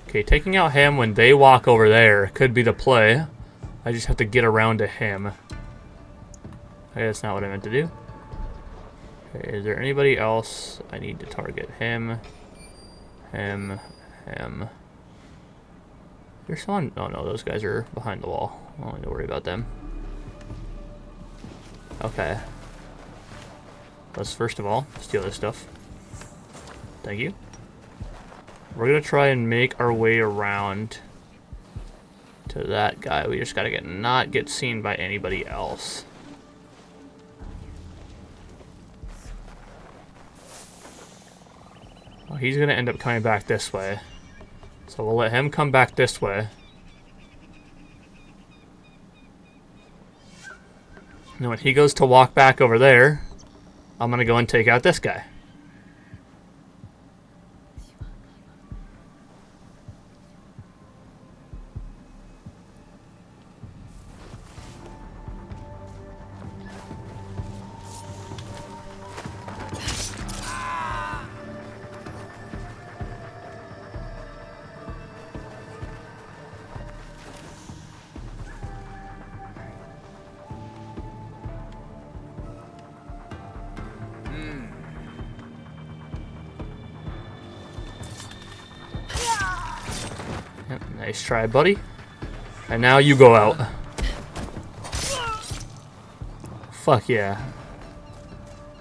Okay, taking out him when they walk over there could be the play. I just have to get around to him. Okay, that's not what I meant to do. Okay, is there anybody else I need to target? Him. There's someone... Oh no, those guys are behind the wall. I don't need to worry about them. Okay. Let's first of all steal this stuff. Thank you. We're gonna try and make our way around to that guy. We just gotta not get seen by anybody else. Well, he's gonna end up coming back this way. So we'll let him come back this way. And when he goes to walk back over there, I'm gonna go and take out this guy. Yep, nice try, buddy. And now you go out. Fuck yeah.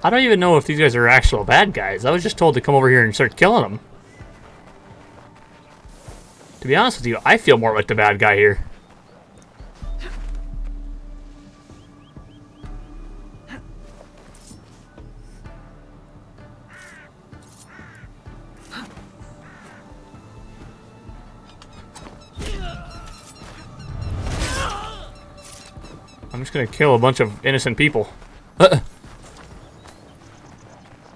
I don't even know if these guys are actual bad guys. I was just told to come over here and start killing them. To be honest with you, I feel more like the bad guy here. I'm just gonna kill a bunch of innocent people.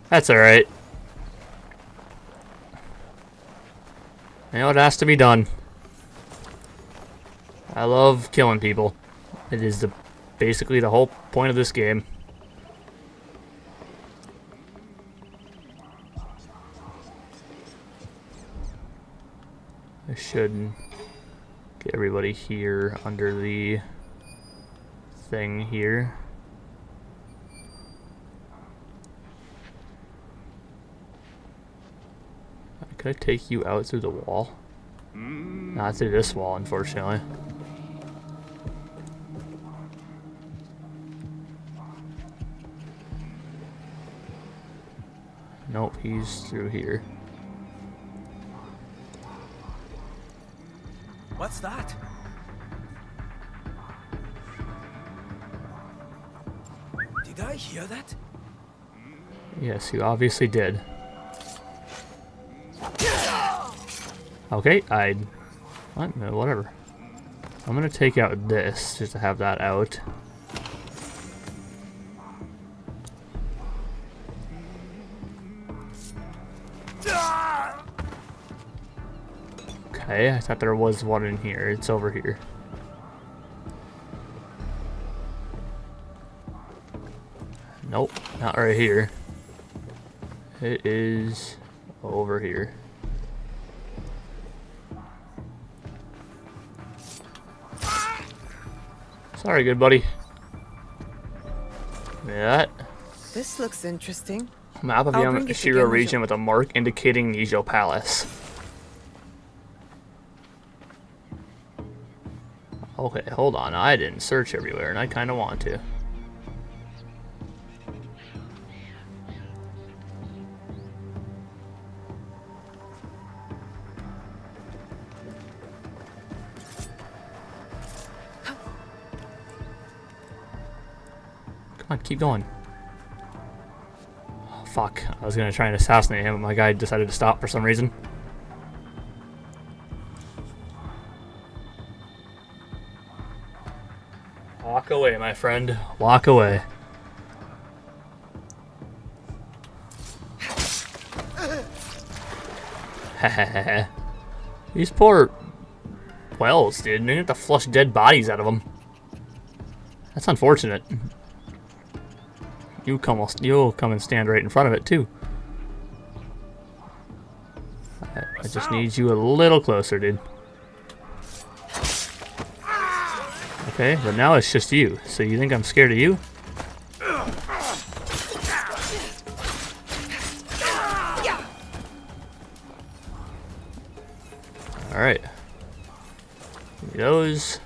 That's alright. You know, it has to be done. I love killing people. It is basically the whole point of this game. I should get everybody here under the thing here. Could I take you out through the wall? Not through this wall, unfortunately. Nope, he's through here. What's that? Did I hear that? Yes, you obviously did. Okay, whatever. I'm gonna take out this just to have that out. Okay, I thought there was one in here. It's over here. Nope, not right here. It is over here. Sorry, good buddy. Yeah. This looks interesting. Map of I'll bring it to Yamashiro Genjo. region with a mark indicating Nijo Palace. Okay, hold on. I didn't search everywhere, and I kind of want to. Come on, keep going. Oh, fuck. I was gonna try and assassinate him, but my guy decided to stop for some reason. Walk away, my friend. Walk away. These poor wells, dude. They have to flush dead bodies out of them. That's unfortunate. You'll come and stand right in front of it too. I just need you a little closer, dude. Okay, but now it's just you. So you think I'm scared of you? Alright. Give me those.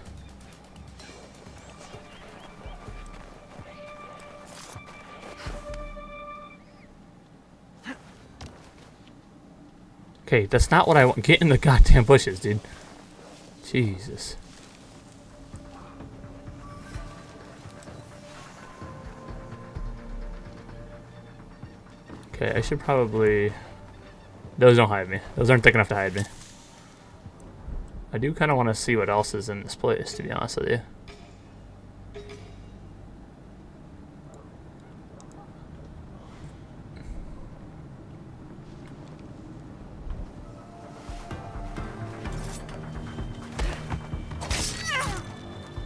Okay, that's not what I want. Get in the goddamn bushes, dude. Jesus. Okay, I should probably... Those don't hide me. Those aren't thick enough to hide me. I do kind of want to see what else is in this place, to be honest with you.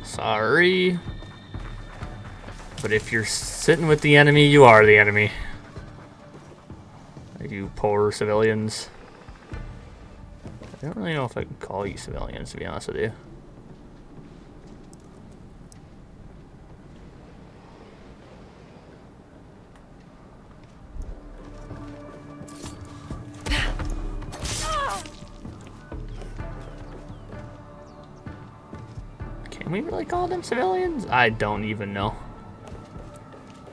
Sorry. But if you're sitting with the enemy, you are the enemy. You poor civilians. I don't really know if I can call you civilians, to be honest with you. Can we really call them civilians? I don't even know.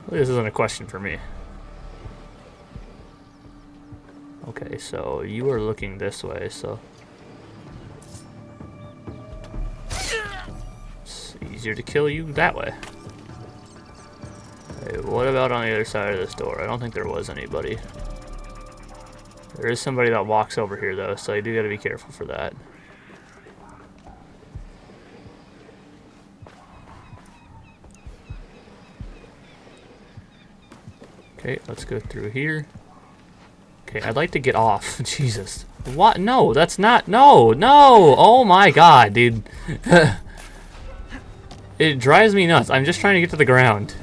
This isn't a question for me. Okay, so you are looking this way, so it's easier to kill you that way. Okay, what about on the other side of this door? I don't think there was anybody. There is somebody that walks over here though, so you do gotta be careful for that. Okay, let's go through here. Okay, I'd like to get off. Jesus. What? No, that's not. No, no. Oh my god, dude. It drives me nuts. I'm just trying to get to the ground.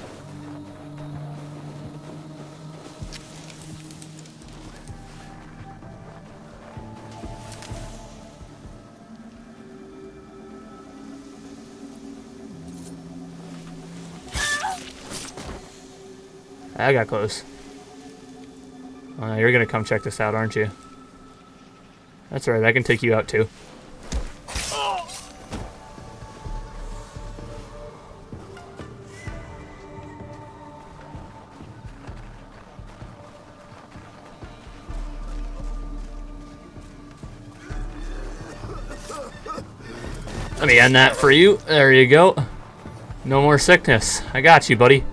I got close. You're gonna come check this out, aren't you? That's right, I can take you out too. Let me end that for you. There you go. No more sickness. I got you, buddy.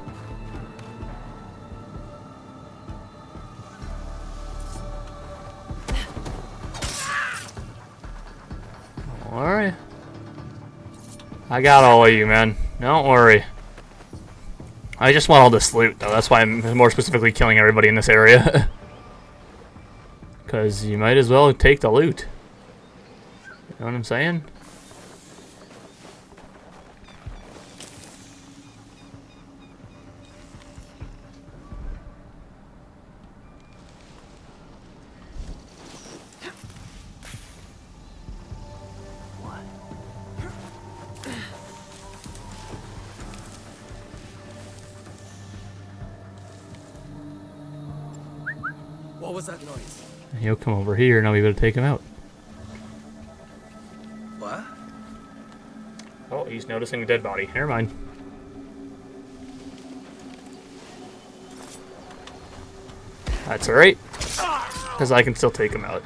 Alright. I got all of you, man. Don't worry. I just want all this loot, though. That's why I'm more specifically killing everybody in this area. Because you might as well take the loot. know what I'm saying? What was that noise? He'll come over here and I'll be able to take him out. What? Oh, he's noticing a dead body. Never mind. That's alright. Because I can still take him out.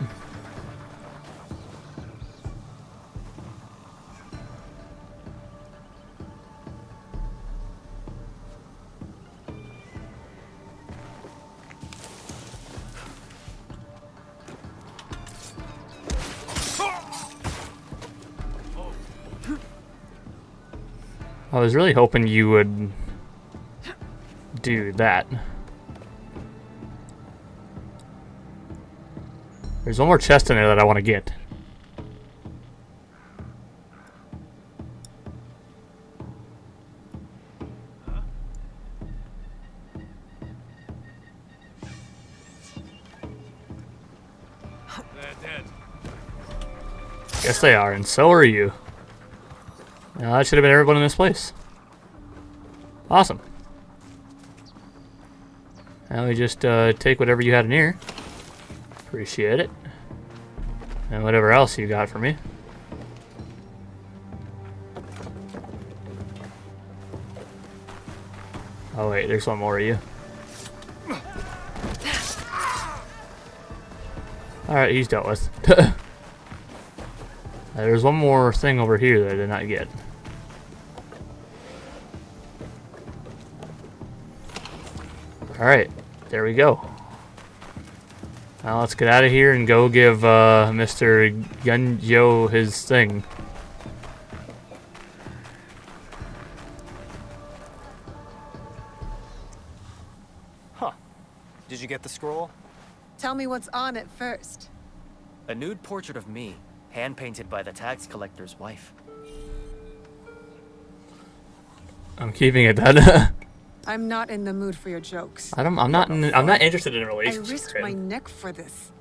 I was really hoping you would do that. There's one more chest in there that I want to get. They're dead. Yes, they are, and so are you. Now, that should have been everyone in this place. Awesome. Now we just take whatever you had in here. Appreciate it. And whatever else you got for me. Oh wait, there's one more of you. Alright, he's dealt with. There's one more thing over here that I did not get. Alright, there we go. Now let's get out of here and go give Mr. Gunjo his thing. Huh. Did you get the scroll? Tell me what's on it first. A nude portrait of me, hand-painted by the tax collector's wife. I'm keeping it then. I'm not in the mood for your jokes. I'm not interested in a I relationship. risked my neck for this.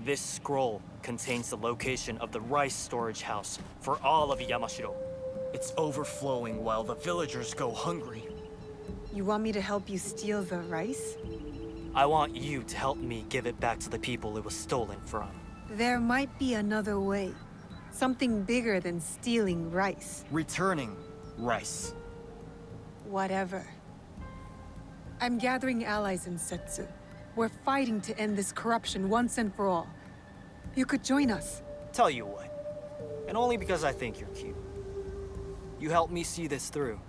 This scroll contains the location of the rice storage house for all of Yamashiro. It's overflowing while the villagers go hungry. You want me to help you steal the rice? I want you to help me give it back to the people it was stolen from. There might be another way. Something bigger than stealing rice. Returning rice. Whatever. I'm gathering allies in Setsu. We're fighting to end this corruption once and for all. You could join us. Tell you what, and only because I think you're cute. You help me see this through,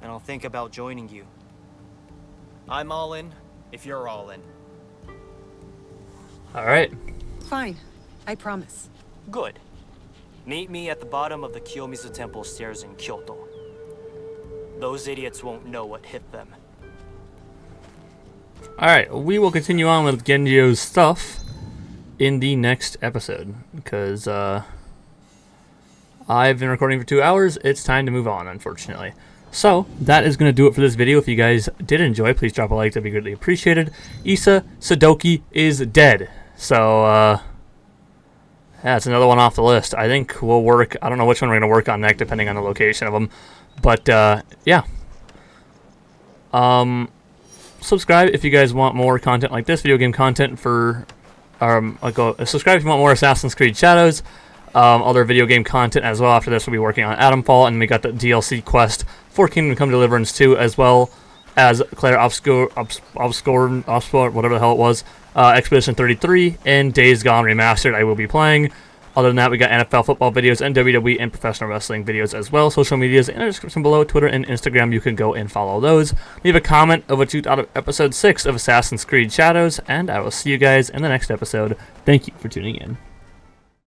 and I'll think about joining you. I'm all in, if you're all in. Alright. Fine. I promise. Good. Meet me at the bottom of the Kiyomizu Temple stairs in Kyoto. Those idiots won't know what hit them. Alright, we will continue on with Genjo's stuff in the next episode, because I've been recording for 2 hours. It's time to move on, unfortunately. So, that is going to do it for this video. If you guys did enjoy, please drop a like. That'd be greatly appreciated. Sadaoki is dead. So, yeah, it's another one off the list. I think we'll work, I don't know which one we're going to work on next, depending on the location of them. But, yeah. Subscribe if you guys want more content like this, video game content for, subscribe if you want more Assassin's Creed Shadows, other video game content as well. After this, we'll be working on Adamfall, and we got the DLC quest for Kingdom Come Deliverance 2, as well as Claire Obscure, whatever the hell it was, Expedition 33, and Days Gone Remastered I will be playing. Other than that, we got NFL football videos and WWE and professional wrestling videos as well. Social medias in the description below, Twitter and Instagram. You can go and follow those. Leave a comment of what you thought of episode 6 of Assassin's Creed Shadows, and I will see you guys in the next episode. Thank you for tuning in.